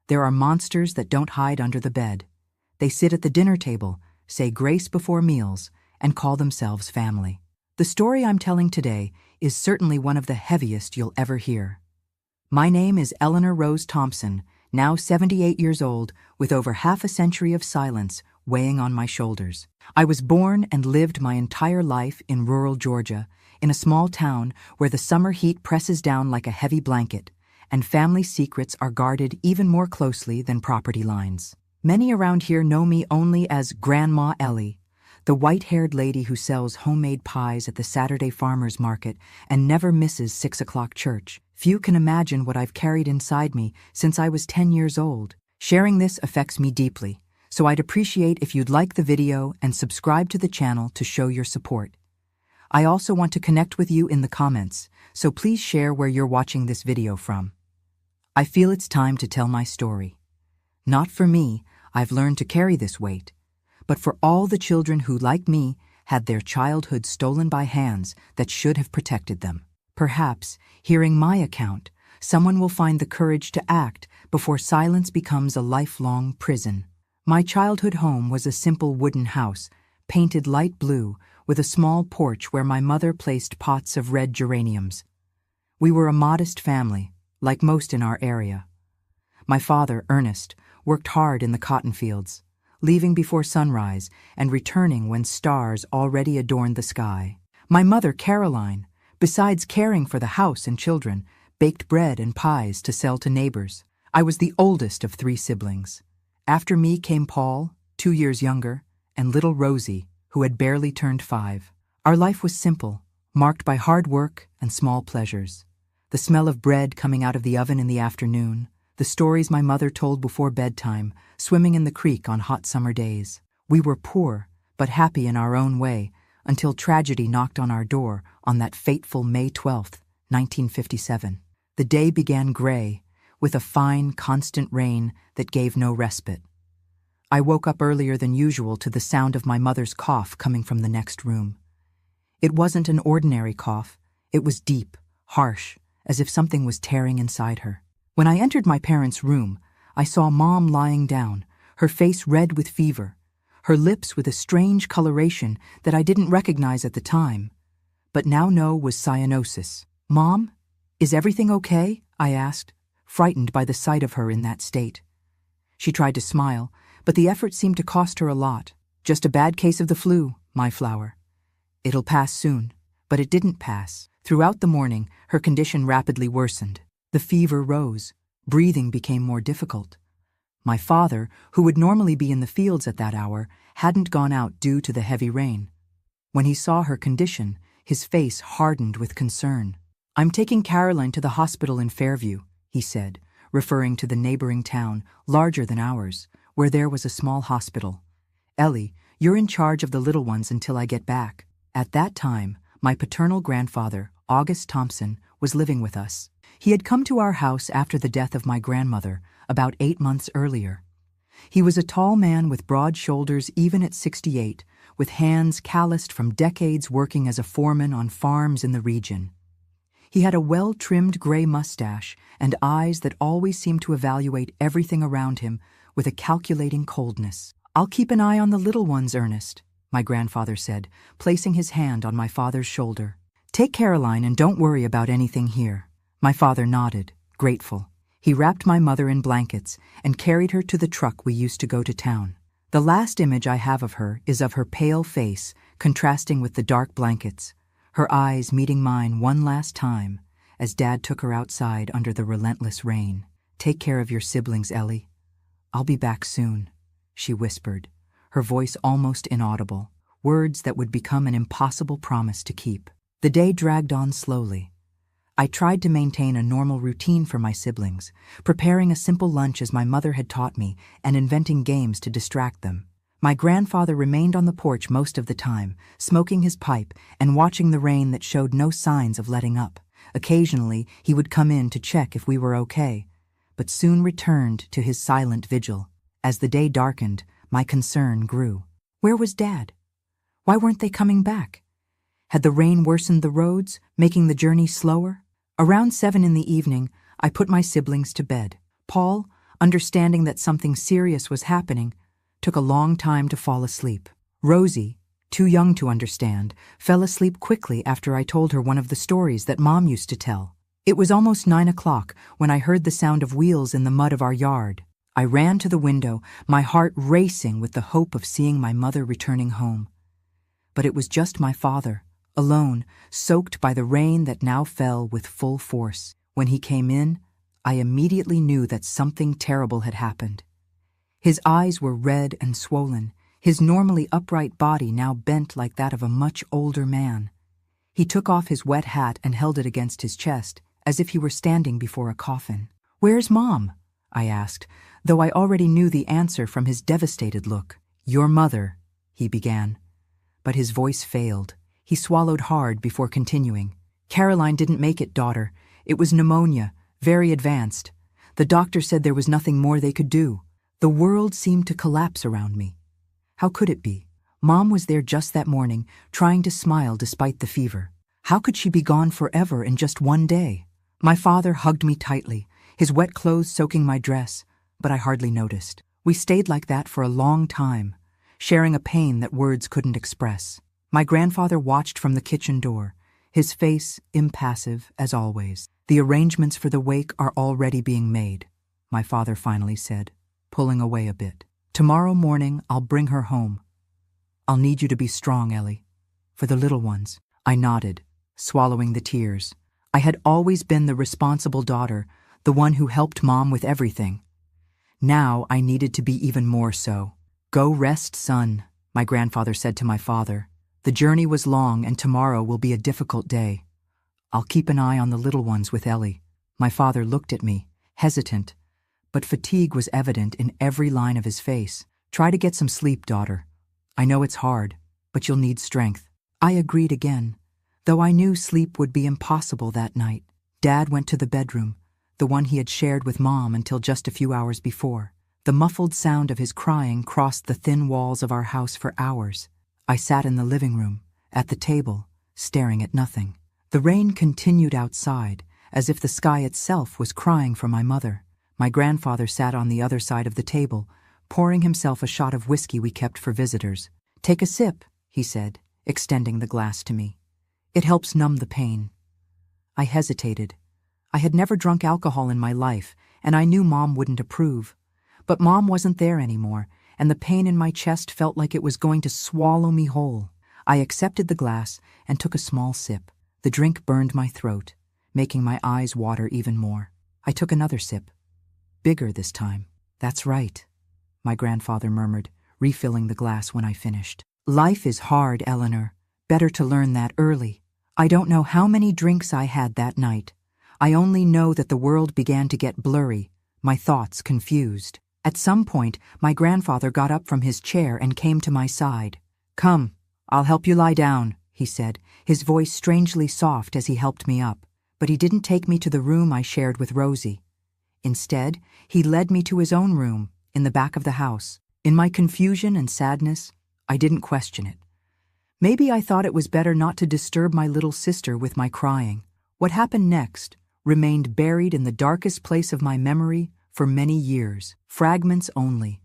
There are monsters that don't hide under the bed. They sit at the dinner table, say grace before meals, and call themselves family. The story I'm telling today is certainly one of the heaviest you'll ever hear. My name is Eleanor Rose Thompson, now 78 years old, with over half a century of silence weighing on my shoulders. I was born and lived my entire life in rural Georgia, in a small town where the summer heat presses down like a heavy blanket, and family secrets are guarded even more closely than property lines. Many around here know me only as Grandma Ellie, the white-haired lady who sells homemade pies at the Saturday farmers market and never misses 6 o'clock church. Few can imagine what I've carried inside me since I was 10 years old. Sharing this affects me deeply, so I'd appreciate if you'd like the video and subscribe to the channel to show your support. I also want to connect with you in the comments, so please share where you're watching this video from. I feel it's time to tell my story. Not for me, I've learned to carry this weight, but for all the children who, like me, had their childhood stolen by hands that should have protected them. Perhaps, hearing my account, someone will find the courage to act before silence becomes a lifelong prison. My childhood home was a simple wooden house, painted light blue, with a small porch where my mother placed pots of red geraniums. We were a modest family, like most in our area. My father, Ernest, worked hard in the cotton fields, leaving before sunrise and returning when stars already adorned the sky. My mother, Caroline, besides caring for the house and children, baked bread and pies to sell to neighbors. I was the oldest of 3 siblings. After me came Paul, 2 years younger, and little Rosie, who had barely turned 5. Our life was simple, marked by hard work and small pleasures. The smell of bread coming out of the oven in the afternoon, the stories my mother told before bedtime, swimming in the creek on hot summer days. We were poor, but happy in our own way, until tragedy knocked on our door on that fateful May 12th, 1957. The day began gray, with a fine, constant rain that gave no respite. I woke up earlier than usual to the sound of my mother's cough coming from the next room. It wasn't an ordinary cough. It was deep, harsh, as if something was tearing inside her. When I entered my parents' room, I saw Mom lying down, her face red with fever, her lips with a strange coloration that I didn't recognize at the time, but now know was cyanosis. "Mom, is everything okay?" I asked, frightened by the sight of her in that state. She tried to smile, but the effort seemed to cost her a lot. "Just a bad case of the flu, my flower. It'll pass soon." But it didn't pass. Throughout the morning, her condition rapidly worsened. The fever rose. Breathing became more difficult. My father, who would normally be in the fields at that hour, hadn't gone out due to the heavy rain. When he saw her condition, his face hardened with concern. "I'm taking Caroline to the hospital in Fairview," he said, referring to the neighboring town, larger than ours, where there was a small hospital. "Ellie, you're in charge of the little ones until I get back." At that time, my paternal grandfather, August Thompson, was living with us. He had come to our house after the death of my grandmother, about 8 months earlier. He was a tall man with broad shoulders even at 68, with hands calloused from decades working as a foreman on farms in the region. He had a well-trimmed gray mustache and eyes that always seemed to evaluate everything around him with a calculating coldness. "I'll keep an eye on the little ones, Ernest," my grandfather said, placing his hand on my father's shoulder. "Take Caroline and don't worry about anything here." My father nodded, grateful. He wrapped my mother in blankets and carried her to the truck we used to go to town. The last image I have of her is of her pale face contrasting with the dark blankets, her eyes meeting mine one last time as Dad took her outside under the relentless rain. "Take care of your siblings, Ellie. I'll be back soon," she whispered, her voice almost inaudible, words that would become an impossible promise to keep. The day dragged on slowly. I tried to maintain a normal routine for my siblings, preparing a simple lunch as my mother had taught me and inventing games to distract them. My grandfather remained on the porch most of the time, smoking his pipe and watching the rain that showed no signs of letting up. Occasionally, he would come in to check if we were okay, but soon returned to his silent vigil. As the day darkened, my concern grew. Where was Dad? Why weren't they coming back? Had the rain worsened the roads, making the journey slower? Around 7 in the evening, I put my siblings to bed. "Paul, understanding that something serious was happening, took a long time to fall asleep. Rosie, too young to understand, fell asleep quickly after I told her one of the stories that Mom used to tell. It was almost 9 o'clock when I heard the sound of wheels in the mud of our yard. I ran to the window, my heart racing with the hope of seeing my mother returning home. But it was just my father, alone, soaked by the rain that now fell with full force. When he came in, I immediately knew that something terrible had happened. His eyes were red and swollen, his normally upright body now bent like that of a much older man. He took off his wet hat and held it against his chest, as if he were standing before a coffin. "Where's Mom?" I asked, though I already knew the answer from his devastated look. "Your mother," he began. But his voice failed. He swallowed hard before continuing. "Caroline didn't make it, daughter. It was pneumonia, very advanced. The doctor said there was nothing more they could do." The world seemed to collapse around me. How could it be? Mom was there just that morning, trying to smile despite the fever. How could she be gone forever in just one day? My father hugged me tightly, his wet clothes soaking my dress, but I hardly noticed. We stayed like that for a long time, sharing a pain that words couldn't express. My grandfather watched from the kitchen door, his face impassive as always. "The arrangements for the wake are already being made," my father finally said, pulling away a bit. "Tomorrow morning I'll bring her home. I'll need you to be strong, Ellie. For the little ones." I nodded, swallowing the tears. I had always been the responsible daughter, the one who helped Mom with everything. Now I needed to be even more so. "Go rest, son," my grandfather said to my father. "The journey was long and tomorrow will be a difficult day. I'll keep an eye on the little ones with Ellie." My father looked at me, hesitant, but fatigue was evident in every line of his face. "Try to get some sleep, daughter. I know it's hard, but you'll need strength." I agreed again, though I knew sleep would be impossible that night. Dad went to the bedroom, the one he had shared with Mom until just a few hours before. The muffled sound of his crying crossed the thin walls of our house for hours. I sat in the living room, at the table, staring at nothing. The rain continued outside, as if the sky itself was crying for my mother. My grandfather sat on the other side of the table, pouring himself a shot of whiskey we kept for visitors. "Take a sip," he said, extending the glass to me. "It helps numb the pain." I hesitated. I had never drunk alcohol in my life, and I knew Mom wouldn't approve. But Mom wasn't there anymore, and the pain in my chest felt like it was going to swallow me whole. I accepted the glass and took a small sip. The drink burned my throat, making my eyes water even more. I took another sip. Bigger this time. "That's right," my grandfather murmured, refilling the glass when I finished. "Life is hard, Eleanor. Better to learn that early." I don't know how many drinks I had that night. I only know that the world began to get blurry, my thoughts confused. At some point, my grandfather got up from his chair and came to my side. "Come, I'll help you lie down," he said, his voice strangely soft as he helped me up. But he didn't take me to the room I shared with Rosie. Instead, he led me to his own room, in the back of the house. In my confusion and sadness, I didn't question it. Maybe I thought it was better not to disturb my little sister with my crying. What happened next remained buried in the darkest place of my memory for many years. Fragments only.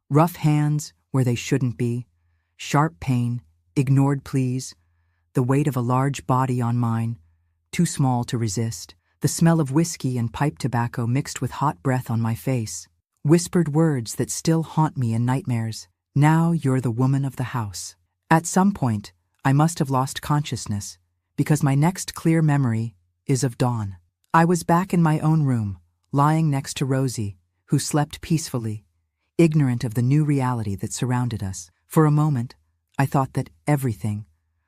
Rough hands where they shouldn't be. Sharp pain, ignored pleas. The weight of a large body on mine, too small to resist. The smell of whiskey and pipe tobacco mixed with hot breath on my face. Whispered words that still haunt me in nightmares. "Now you're the woman of the house." At some point, I must have lost consciousness, because my next clear memory is of dawn. I was back in my own room, lying next to Rosie, who slept peacefully, ignorant of the new reality that surrounded us. For a moment, I thought that everything,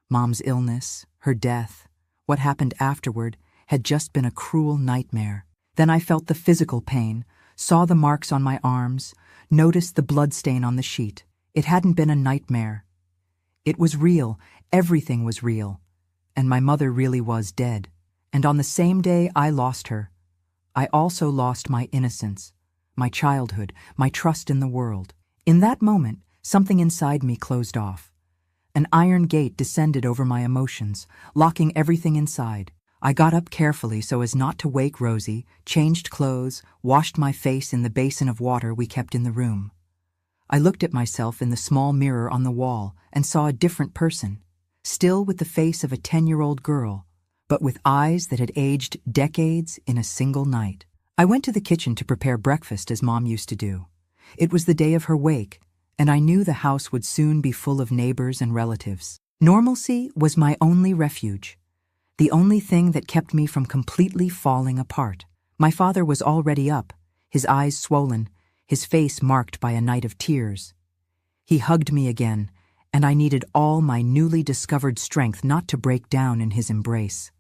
Mom's illness, her death, what happened afterward, had just been a cruel nightmare. Then I felt the physical pain, saw the marks on my arms, noticed the bloodstain on the sheet. It hadn't been a nightmare. It was real, everything was real, and my mother really was dead. And on the same day I lost her, I also lost my innocence, my childhood, my trust in the world. In that moment, something inside me closed off. An iron gate descended over my emotions, locking everything inside. I got up carefully so as not to wake Rosie, changed clothes, washed my face in the basin of water we kept in the room. I looked at myself in the small mirror on the wall and saw a different person, still with the face of a 10-year-old girl, but with eyes that had aged decades in a single night. I went to the kitchen to prepare breakfast as Mom used to do. It was the day of her wake, and I knew the house would soon be full of neighbors and relatives. Normalcy was my only refuge, the only thing that kept me from completely falling apart. My father was already up, his eyes swollen, his face marked by a night of tears. He hugged me again, and I needed all my newly discovered strength not to break down in his embrace,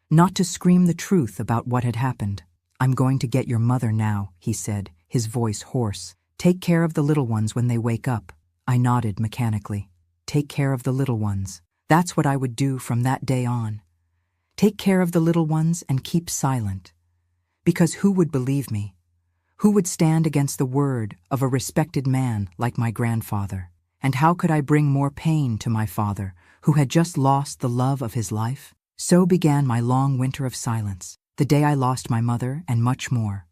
not to scream the truth about what had happened. "I'm going to get your mother now," he said, his voice hoarse. "Take care of the little ones when they wake up." I nodded mechanically. Take care of the little ones. That's what I would do from that day on. Take care of the little ones and keep silent. Because who would believe me? Who would stand against the word of a respected man like my grandfather? And how could I bring more pain to my father, who had just lost the love of his life? So began my long winter of silence, the day I lost my mother and much more.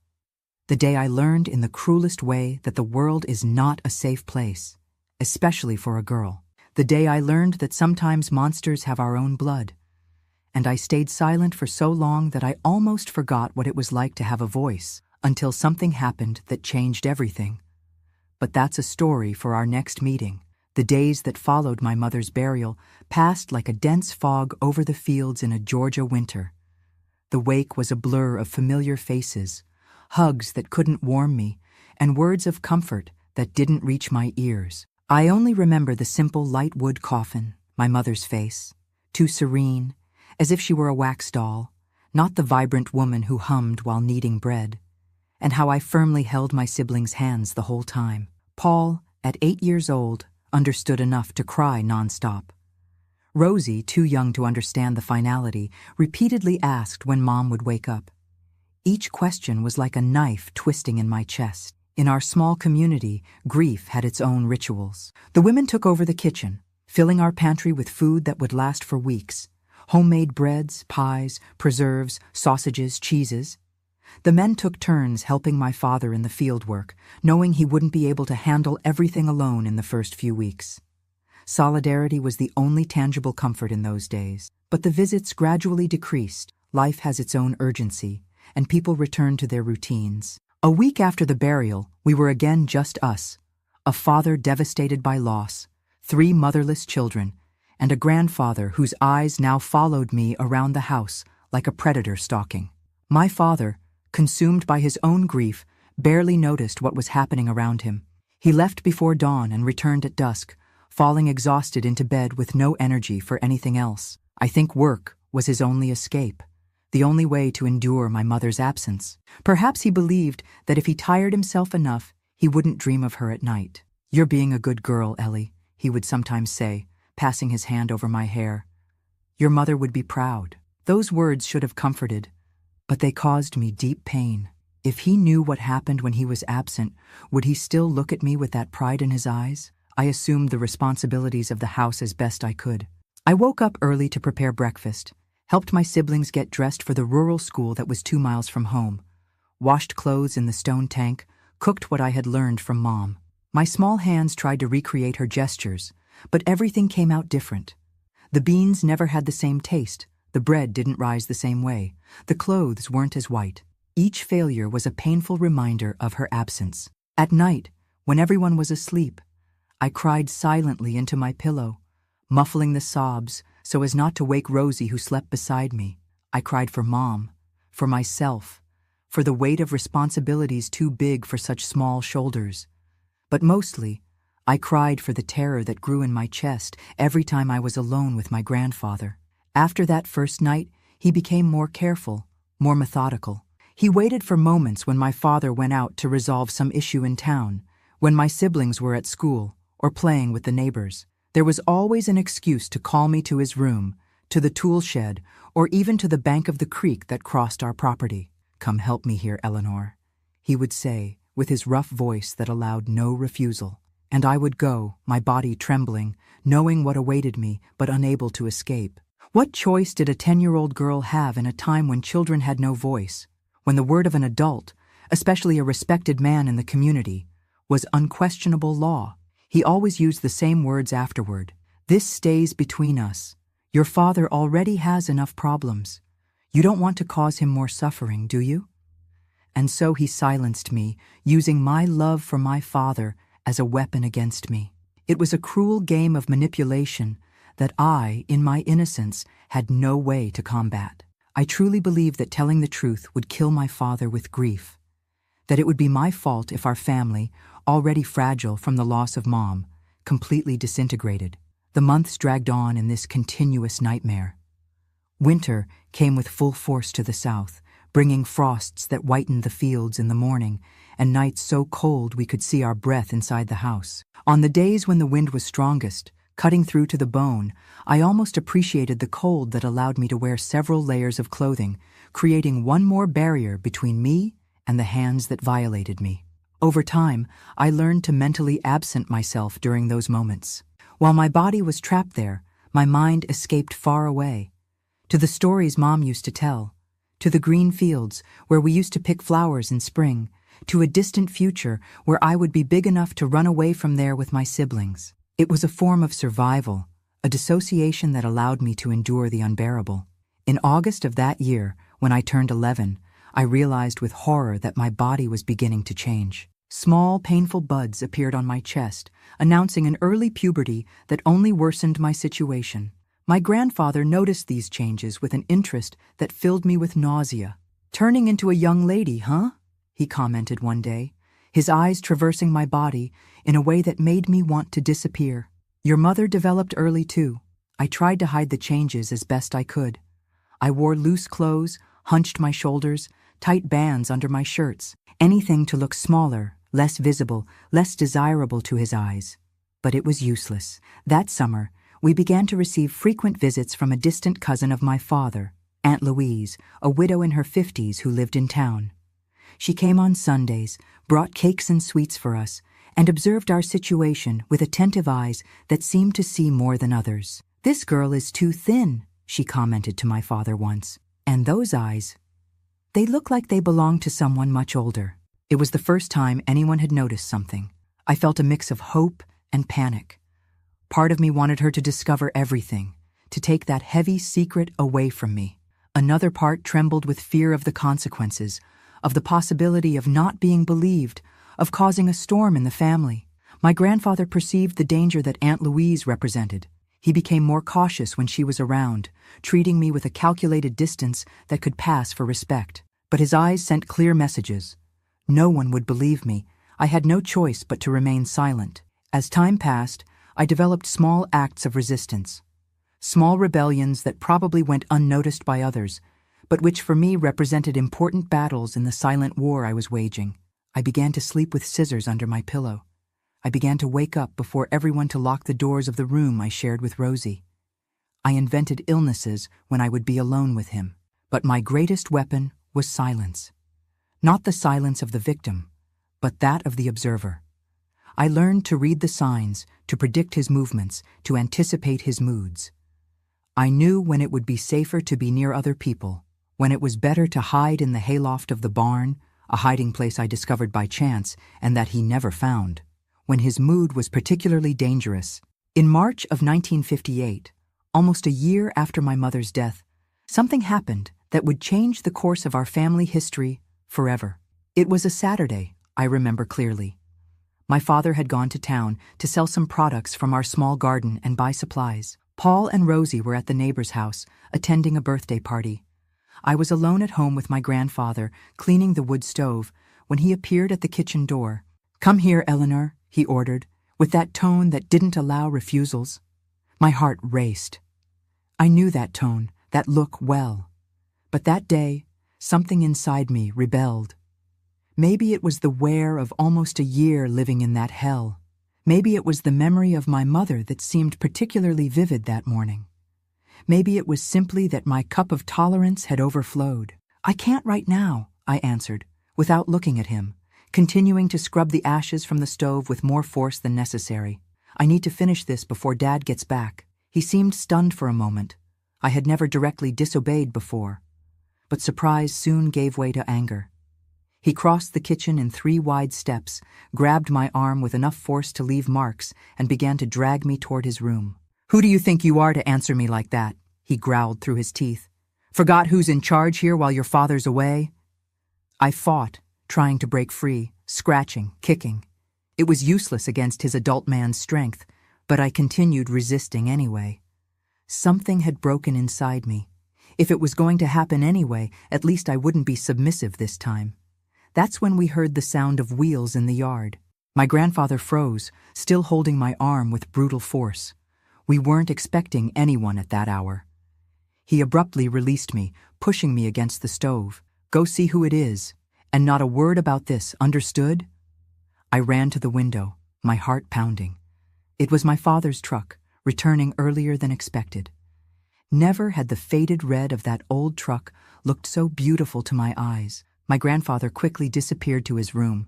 The day I learned in the cruelest way that the world is not a safe place, especially for a girl. The day I learned that sometimes monsters have our own blood. And I stayed silent for so long that I almost forgot what it was like to have a voice, until something happened that changed everything. But that's a story for our next meeting. The days that followed my mother's burial passed like a dense fog over the fields in a Georgia winter. The wake was a blur of familiar faces, hugs that couldn't warm me, and words of comfort that didn't reach my ears. I only remember the simple light wood coffin, my mother's face, too serene, as if she were a wax doll, not the vibrant woman who hummed while kneading bread, and how I firmly held my siblings' hands the whole time. Paul, at 8 years old, understood enough to cry nonstop. Rosie, too young to understand the finality, repeatedly asked when Mom would wake up. Each question was like a knife twisting in my chest. In our small community, grief had its own rituals. The women took over the kitchen, filling our pantry with food that would last for weeks. Homemade breads, pies, preserves, sausages, cheeses. The men took turns helping my father in the field work, knowing he wouldn't be able to handle everything alone in the first few weeks. Solidarity was the only tangible comfort in those days. But the visits gradually decreased. Life has its own urgency, and people returned to their routines. A week after the burial, we were again just us, a father devastated by loss, 3 motherless children, and a grandfather whose eyes now followed me around the house like a predator stalking. My father, consumed by his own grief, barely noticed what was happening around him. He left before dawn and returned at dusk, falling exhausted into bed with no energy for anything else. I think work was his only escape, the only way to endure my mother's absence. Perhaps he believed that if he tired himself enough, he wouldn't dream of her at night. "You're being a good girl, Ellie," he would sometimes say, passing his hand over my hair. "Your mother would be proud." Those words should have comforted, but they caused me deep pain. If he knew what happened when he was absent, would he still look at me with that pride in his eyes? I assumed the responsibilities of the house as best I could. I woke up early to prepare breakfast, helped my siblings get dressed for the rural school that was 2 miles from home, washed clothes in the stone tank, cooked what I had learned from Mom. My small hands tried to recreate her gestures, but everything came out different. The beans never had the same taste, the bread didn't rise the same way, the clothes weren't as white. Each failure was a painful reminder of her absence. At night, when everyone was asleep, I cried silently into my pillow, muffling the sobs so as not to wake Rosie who slept beside me. I cried for Mom, for myself, for the weight of responsibilities too big for such small shoulders. But mostly, I cried for the terror that grew in my chest every time I was alone with my grandfather. After that first night, he became more careful, more methodical. He waited for moments when my father went out to resolve some issue in town, when my siblings were at school or playing with the neighbors. There was always an excuse to call me to his room, to the tool shed, or even to the bank of the creek that crossed our property. "Come help me here, Eleanor," he would say, with his rough voice that allowed no refusal. And I would go, my body trembling, knowing what awaited me, but unable to escape. What choice did a 10-year-old girl have in a time when children had no voice, when the word of an adult, especially a respected man in the community, was unquestionable law? He always used the same words afterward. "This stays between us. Your father already has enough problems. You don't want to cause him more suffering, do you?" And so he silenced me, using my love for my father as a weapon against me. It was a cruel game of manipulation that I, in my innocence, had no way to combat. I truly believed that telling the truth would kill my father with grief, that it would be my fault if our family, already fragile from the loss of Mom, completely disintegrated. The months dragged on in this continuous nightmare. Winter came with full force to the south, bringing frosts that whitened the fields in the morning, and nights so cold we could see our breath inside the house. On the days when the wind was strongest, cutting through to the bone, I almost appreciated the cold that allowed me to wear several layers of clothing, creating one more barrier between me and the hands that violated me. Over time, I learned to mentally absent myself during those moments. While my body was trapped there, my mind escaped far away, to the stories Mom used to tell, to the green fields where we used to pick flowers in spring, to a distant future where I would be big enough to run away from there with my siblings. It was a form of survival, a dissociation that allowed me to endure the unbearable. In August of that year, when I turned 11, I realized with horror that my body was beginning to change. Small, painful buds appeared on my chest, announcing an early puberty that only worsened my situation. My grandfather noticed these changes with an interest that filled me with nausea. "Turning into a young lady, huh?" he commented one day, his eyes traversing my body in a way that made me want to disappear. "Your mother developed early too." I tried to hide the changes as best I could. I wore loose clothes, hunched my shoulders, tight bands under my shirts, anything to look smaller, less visible, less desirable to his eyes. But it was useless. That summer, we began to receive frequent visits from a distant cousin of my father, Aunt Louise, a widow in her 50s who lived in town. She came on Sundays, brought cakes and sweets for us, and observed our situation with attentive eyes that seemed to see more than others. "This girl is too thin," she commented to my father once. "And those eyes, they look like they belong to someone much older." It was the first time anyone had noticed something. I felt a mix of hope and panic. Part of me wanted her to discover everything, to take that heavy secret away from me. Another part trembled with fear of the consequences, of the possibility of not being believed, of causing a storm in the family. My grandfather perceived the danger that Aunt Louise represented. He became more cautious when she was around, treating me with a calculated distance that could pass for respect. But his eyes sent clear messages. No one would believe me. I had no choice but to remain silent. As time passed, I developed small acts of resistance. Small rebellions that probably went unnoticed by others, but which for me represented important battles in the silent war I was waging. I began to sleep with scissors under my pillow. I began to wake up before everyone to lock the doors of the room I shared with Rosie. I invented illnesses when I would be alone with him. But my greatest weapon was silence. Not the silence of the victim, but that of the observer. I learned to read the signs, to predict his movements, to anticipate his moods. I knew when it would be safer to be near other people, when it was better to hide in the hayloft of the barn, a hiding place I discovered by chance and that he never found, when his mood was particularly dangerous. In March of 1958, almost a year after my mother's death, something happened that would change the course of our family history forever. It was a Saturday, I remember clearly. My father had gone to town to sell some products from our small garden and buy supplies. Paul and Rosie were at the neighbor's house, attending a birthday party. I was alone at home with my grandfather, cleaning the wood stove, when he appeared at the kitchen door. "Come here, Eleanor," he ordered, with that tone that didn't allow refusals. My heart raced. I knew that tone, that look well. But that day, something inside me rebelled. Maybe it was the wear of almost a year living in that hell. Maybe it was the memory of my mother that seemed particularly vivid that morning. Maybe it was simply that my cup of tolerance had overflowed. "I can't right now," I answered, without looking at him, continuing to scrub the ashes from the stove with more force than necessary. "I need to finish this before Dad gets back." He seemed stunned for a moment, I had never directly disobeyed before, but surprise soon gave way to anger. He crossed the kitchen in 3 wide steps, grabbed my arm with enough force to leave marks, and began to drag me toward his room. "Who do you think you are to answer me like that?" he growled through his teeth. "Forgot who's in charge here while your father's away?" I fought, trying to break free, scratching, kicking. It was useless against his adult man's strength, but I continued resisting anyway. Something had broken inside me. If it was going to happen anyway, at least I wouldn't be submissive this time. That's when we heard the sound of wheels in the yard. My grandfather froze, still holding my arm with brutal force. We weren't expecting anyone at that hour. He abruptly released me, pushing me against the stove. "Go see who it is. And not a word about this, understood?" I ran to the window, my heart pounding. It was my father's truck, returning earlier than expected. Never had the faded red of that old truck looked so beautiful to my eyes. My grandfather quickly disappeared to his room,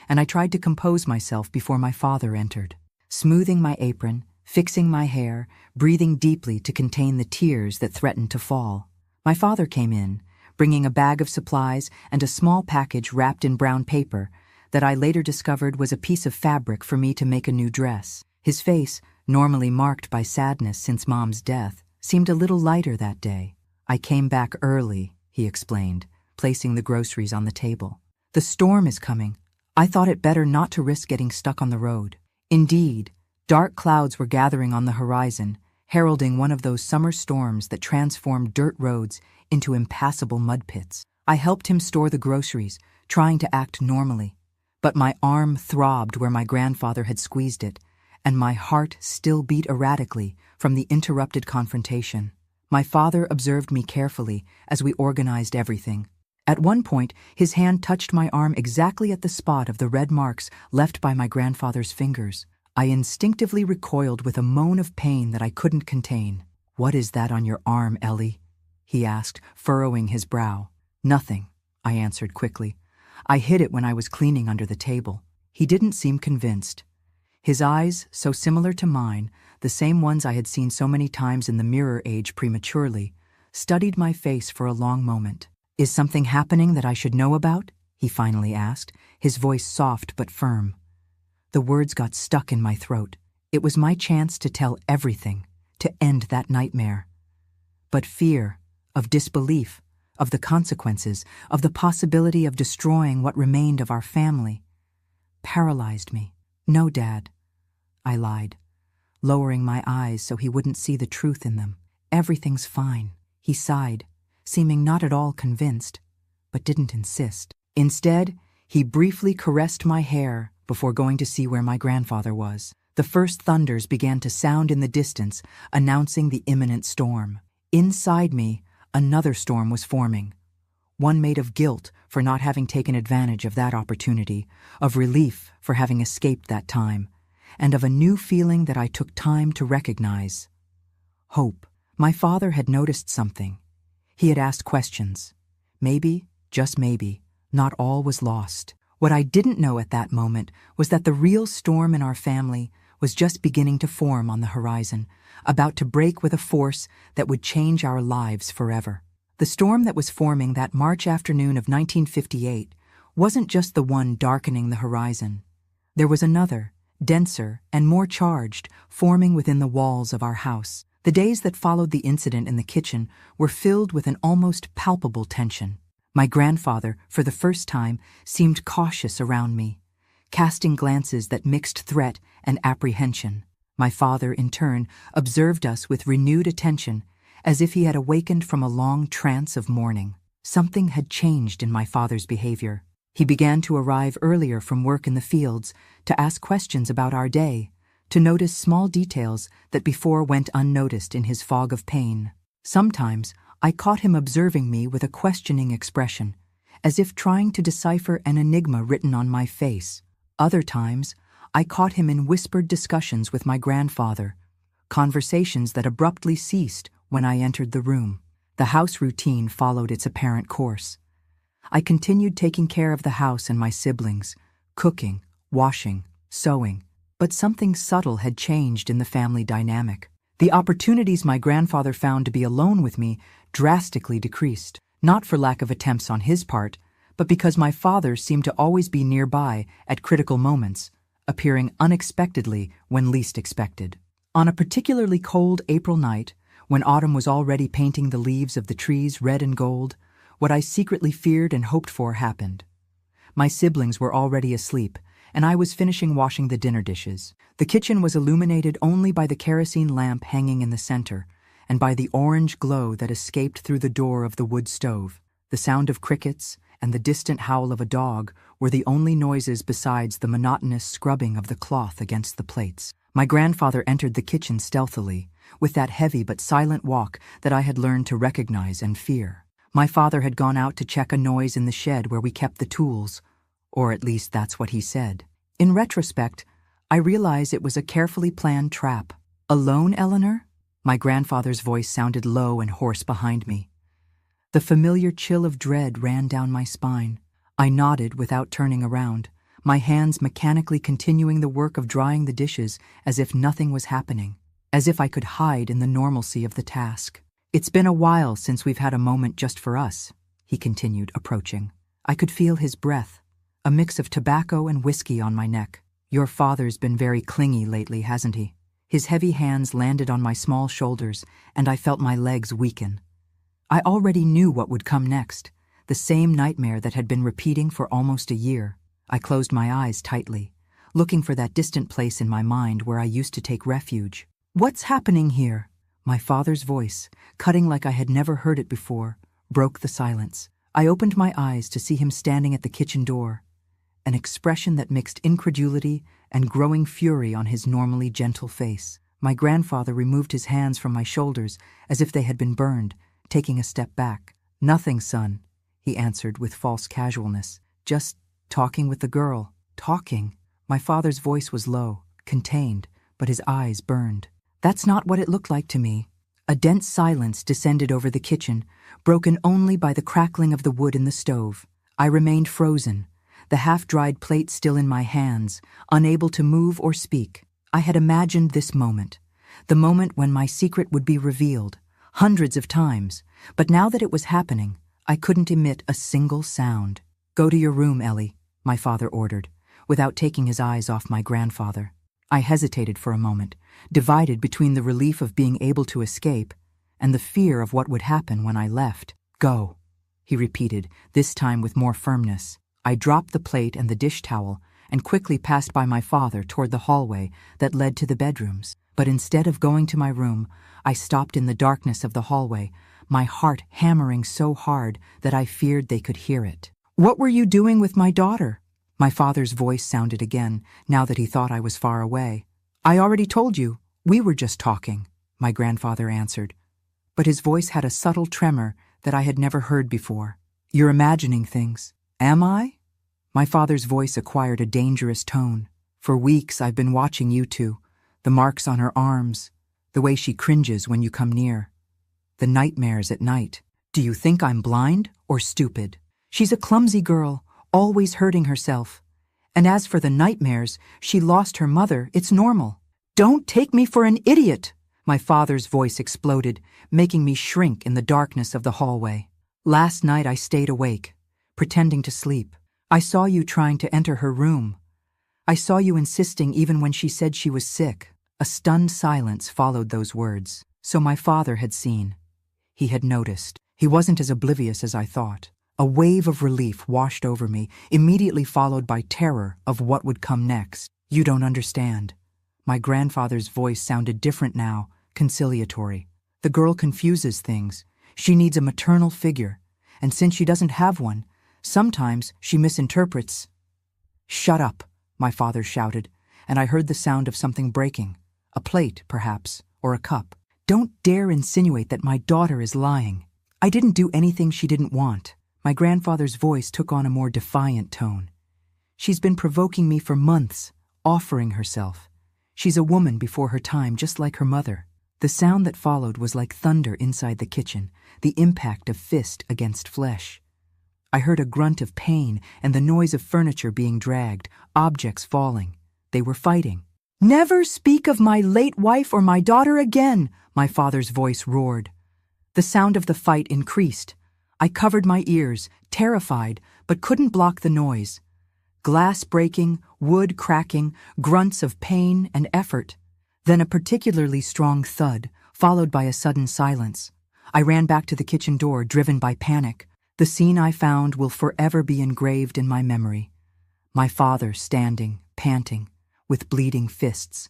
and I tried to compose myself before my father entered. Smoothing my apron, fixing my hair, breathing deeply to contain the tears that threatened to fall. My father came in, bringing a bag of supplies and a small package wrapped in brown paper that I later discovered was a piece of fabric for me to make a new dress. His face, normally marked by sadness since Mom's death, seemed a little lighter that day. "I came back early," he explained, placing the groceries on the table. "The storm is coming. I thought it better not to risk getting stuck on the road." Indeed, dark clouds were gathering on the horizon, heralding one of those summer storms that transform dirt roads into impassable mud pits. I helped him store the groceries, trying to act normally, but my arm throbbed where my grandfather had squeezed it, and my heart still beat erratically from the interrupted confrontation. My father observed me carefully as we organized everything. At one point, his hand touched my arm exactly at the spot of the red marks left by my grandfather's fingers. I instinctively recoiled with a moan of pain that I couldn't contain. "What is that on your arm, Ellie?" he asked, furrowing his brow. "Nothing," I answered quickly. "I hid it when I was cleaning under the table." He didn't seem convinced. His eyes, so similar to mine, the same ones I had seen so many times in the mirror age prematurely, studied my face for a long moment. "Is something happening that I should know about?" he finally asked, his voice soft but firm. The words got stuck in my throat. It was my chance to tell everything, to end that nightmare. But fear, of disbelief, of the consequences, of the possibility of destroying what remained of our family, paralyzed me. "No, Dad," I lied, lowering my eyes so he wouldn't see the truth in them. "Everything's fine." He sighed, seeming not at all convinced, but didn't insist. Instead, he briefly caressed my hair before going to see where my grandfather was. The first thunders began to sound in the distance, announcing the imminent storm. Inside me, another storm was forming, one made of guilt for not having taken advantage of that opportunity, of relief for having escaped that time, and of a new feeling that I took time to recognize. Hope. My father had noticed something. He had asked questions. Maybe, just maybe, not all was lost. What I didn't know at that moment was that the real storm in our family was just beginning to form on the horizon, about to break with a force that would change our lives forever. The storm that was forming that March afternoon of 1958 wasn't just the one darkening the horizon. There was another, denser and more charged, forming within the walls of our house. The days that followed the incident in the kitchen were filled with an almost palpable tension. My grandfather, for the first time, seemed cautious around me, casting glances that mixed threat and apprehension. My father, in turn, observed us with renewed attention, as if he had awakened from a long trance of mourning. Something had changed in my father's behavior. He began to arrive earlier from work in the fields, to ask questions about our day, to notice small details that before went unnoticed in his fog of pain. Sometimes I caught him observing me with a questioning expression, as if trying to decipher an enigma written on my face. Other times, I caught him in whispered discussions with my grandfather, conversations that abruptly ceased when I entered the room. The house routine followed its apparent course. I continued taking care of the house and my siblings, cooking, washing, sewing, but something subtle had changed in the family dynamic. The opportunities my grandfather found to be alone with me drastically decreased, not for lack of attempts on his part, but because my father seemed to always be nearby at critical moments, appearing unexpectedly when least expected. On a particularly cold April night, when autumn was already painting the leaves of the trees red and gold, what I secretly feared and hoped for happened. My siblings were already asleep, and I was finishing washing the dinner dishes. The kitchen was illuminated only by the kerosene lamp hanging in the center, and by the orange glow that escaped through the door of the wood stove. The sound of crickets and the distant howl of a dog were the only noises besides the monotonous scrubbing of the cloth against the plates. My grandfather entered the kitchen stealthily, with that heavy but silent walk that I had learned to recognize and fear. My father had gone out to check a noise in the shed where we kept the tools, or at least that's what he said. In retrospect, I realize it was a carefully planned trap. Alone, Eleanor? My grandfather's voice sounded low and hoarse behind me. The familiar chill of dread ran down my spine. I nodded without turning around, my hands mechanically continuing the work of drying the dishes as if nothing was happening, as if I could hide in the normalcy of the task. It's been a while since we've had a moment just for us, he continued, approaching. I could feel his breath, a mix of tobacco and whiskey on my neck. Your father's been very clingy lately, hasn't he? His heavy hands landed on my small shoulders, and I felt my legs weaken. I already knew what would come next, the same nightmare that had been repeating for almost a year. I closed my eyes tightly, looking for that distant place in my mind where I used to take refuge. What's happening here? My father's voice, cutting like I had never heard it before, broke the silence. I opened my eyes to see him standing at the kitchen door, an expression that mixed incredulity and growing fury on his normally gentle face. My grandfather removed his hands from my shoulders as if they had been burned, taking a step back. Nothing, son, he answered with false casualness. Just talking with the girl. Talking. My father's voice was low, contained, but his eyes burned. That's not what it looked like to me. A dense silence descended over the kitchen, broken only by the crackling of the wood in the stove. I remained frozen, the half-dried plate still in my hands, unable to move or speak. I had imagined this moment, the moment when my secret would be revealed, hundreds of times, but now that it was happening, I couldn't emit a single sound. Go to your room, Ellie, my father ordered, without taking his eyes off my grandfather. I hesitated for a moment, divided between the relief of being able to escape and the fear of what would happen when I left. Go, he repeated, this time with more firmness. I dropped the plate and the dish towel and quickly passed by my father toward the hallway that led to the bedrooms. But instead of going to my room, I stopped in the darkness of the hallway, my heart hammering so hard that I feared they could hear it. What were you doing with my daughter? My father's voice sounded again, now that he thought I was far away. I already told you, we were just talking, my grandfather answered. But his voice had a subtle tremor that I had never heard before. You're imagining things. Am I? My father's voice acquired a dangerous tone. For weeks I've been watching you two, the marks on her arms, the way she cringes when you come near, the nightmares at night. Do you think I'm blind or stupid? She's a clumsy girl, always hurting herself. And as for the nightmares, she lost her mother, it's normal. Don't take me for an idiot! My father's voice exploded, making me shrink in the darkness of the hallway. Last night I stayed awake, pretending to sleep. I saw you trying to enter her room. I saw you insisting even when she said she was sick. A stunned silence followed those words. So my father had seen. He had noticed. He wasn't as oblivious as I thought. A wave of relief washed over me, immediately followed by terror of what would come next. You don't understand. My grandfather's voice sounded different now, conciliatory. The girl confuses things. She needs a maternal figure, and since she doesn't have one, sometimes she misinterprets. Shut up, my father shouted, and I heard the sound of something breaking. A plate, perhaps, or a cup. Don't dare insinuate that my daughter is lying. I didn't do anything she didn't want. My grandfather's voice took on a more defiant tone. She's been provoking me for months, offering herself. She's a woman before her time, just like her mother. The sound that followed was like thunder inside the kitchen, the impact of fist against flesh. I heard a grunt of pain and the noise of furniture being dragged, objects falling. They were fighting. "Never speak of my late wife or my daughter again," my father's voice roared. The sound of the fight increased. I covered my ears, terrified, but couldn't block the noise. Glass breaking, wood cracking, grunts of pain and effort. Then a particularly strong thud, followed by a sudden silence. I ran back to the kitchen door, driven by panic. The scene I found will forever be engraved in my memory. My father standing, panting, with bleeding fists.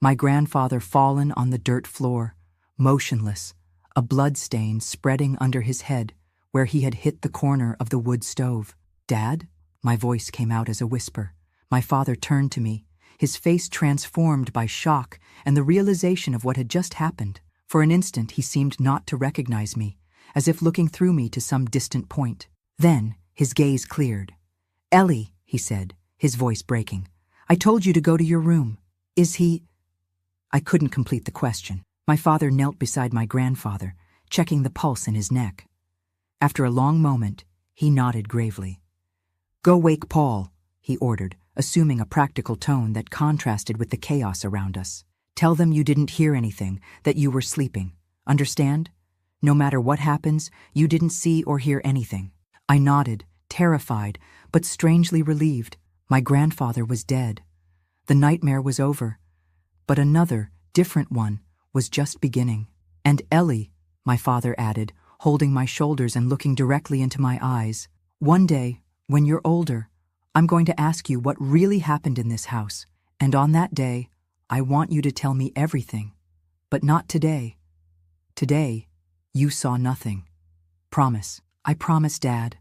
My grandfather fallen on the dirt floor, motionless, a blood stain spreading under his head where he had hit the corner of the wood stove. "Dad?" My voice came out as a whisper. My father turned to me, his face transformed by shock and the realization of what had just happened. For an instant he seemed not to recognize me, as if looking through me to some distant point. Then his gaze cleared. "Ellie," he said, his voice breaking, "I told you to go to your room. Is he—" I couldn't complete the question. My father knelt beside my grandfather, checking the pulse in his neck. After a long moment, he nodded gravely. "Go wake Paul," he ordered, assuming a practical tone that contrasted with the chaos around us. "Tell them you didn't hear anything, that you were sleeping. Understand? No matter what happens, you didn't see or hear anything." I nodded, terrified, but strangely relieved. My grandfather was dead. The nightmare was over. But another, different one, was just beginning. "And Ellie," my father added, holding my shoulders and looking directly into my eyes, "one day, when you're older, I'm going to ask you what really happened in this house. And on that day, I want you to tell me everything. But not today. Today, you saw nothing. Promise." "I promise, Dad,"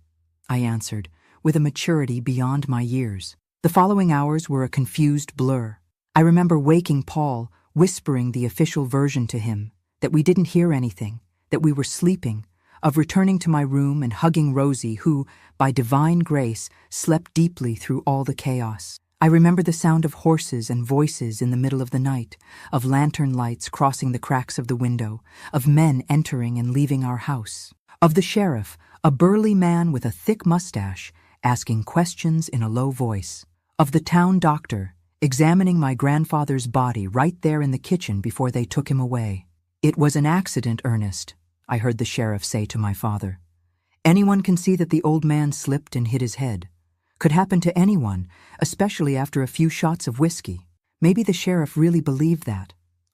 I answered, with a maturity beyond my years. The following hours were a confused blur. I remember waking Paul, whispering the official version to him, that we didn't hear anything, that we were sleeping, of returning to my room and hugging Rosie, who, by divine grace, slept deeply through all the chaos. I remember the sound of horses and voices in the middle of the night, of lantern lights crossing the cracks of the window, of men entering and leaving our house, of the sheriff, a burly man with a thick mustache, asking questions in a low voice, of the town doctor, examining my grandfather's body right there in the kitchen before they took him away. "It was an accident, Ernest," I heard the sheriff say to my father. "Anyone can see that the old man slipped and hit his head. Could happen to anyone, especially after a few shots of whiskey." Maybe the sheriff really believed that.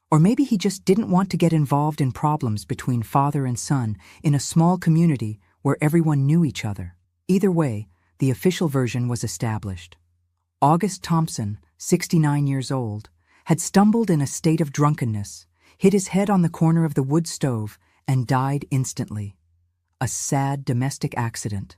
Or maybe he just didn't want to get involved in problems between father and son in a small community where everyone knew each other. Either way, the official version was established. August Thompson, 69 years old, had stumbled in a state of drunkenness, hit his head on the corner of the wood stove, and died instantly. A sad domestic accident.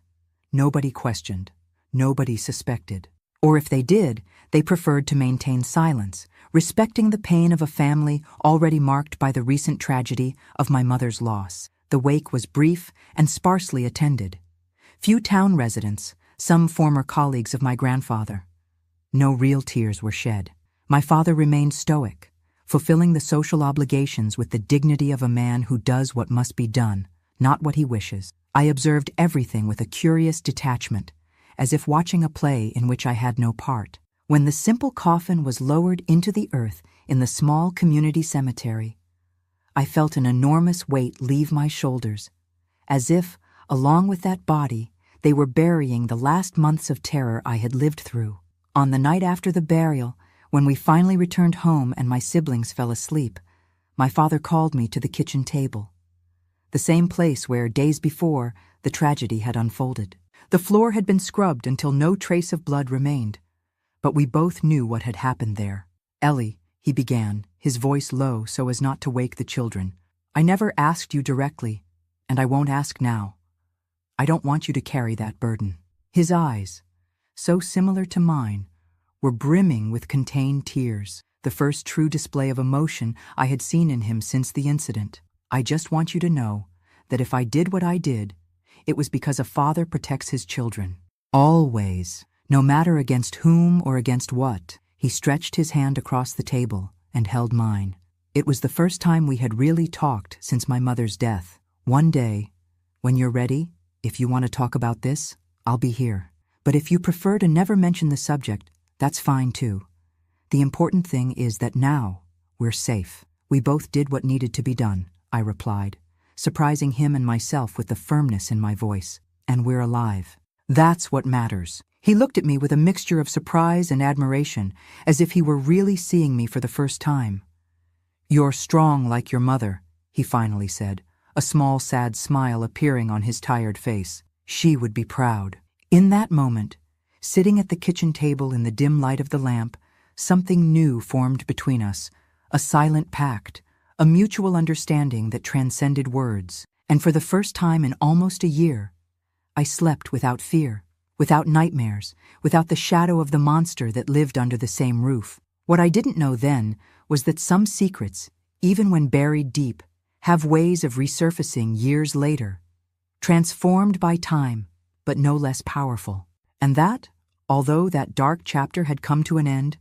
Nobody questioned. Nobody suspected. Or if they did, they preferred to maintain silence, respecting the pain of a family already marked by the recent tragedy of my mother's loss. The wake was brief and sparsely attended. Few town residents, some former colleagues of my grandfather. No real tears were shed. My father remained stoic, fulfilling the social obligations with the dignity of a man who does what must be done, not what he wishes. I observed everything with a curious detachment, as if watching a play in which I had no part. When the simple coffin was lowered into the earth in the small community cemetery, I felt an enormous weight leave my shoulders, as if, along with that body, they were burying the last months of terror I had lived through. On the night after the burial, when we finally returned home and my siblings fell asleep, my father called me to the kitchen table, the same place where, days before, the tragedy had unfolded. The floor had been scrubbed until no trace of blood remained, but we both knew what had happened there. "Ellie," he began, his voice low so as not to wake the children, "I never asked you directly, and I won't ask now. I don't want you to carry that burden." His eyes, so similar to mine, were brimming with contained tears, the first true display of emotion I had seen in him since the incident. "I just want you to know that if I did what I did, it was because a father protects his children. Always, no matter against whom or against what." He stretched his hand across the table and held mine. It was the first time we had really talked since my mother's death. "One day, when you're ready, if you want to talk about this, I'll be here. But if you prefer to never mention the subject, that's fine too. The important thing is that now we're safe. We both did what needed to be done, I replied, surprising him and myself with the firmness in my voice. And we're alive. That's what matters. He looked at me with a mixture of surprise and admiration, as if he were really seeing me for the first time. "You're strong like your mother," he finally said, a small sad smile appearing on his tired face. She would be proud. In that moment, sitting at the kitchen table in the dim light of the lamp, something new formed between us, a silent pact, a mutual understanding that transcended words. And for the first time in almost a year, I slept without fear, without nightmares, without the shadow of the monster that lived under the same roof. What I didn't know then was that some secrets, even when buried deep, have ways of resurfacing years later, transformed by time, but no less powerful. And that, although that dark chapter had come to an end,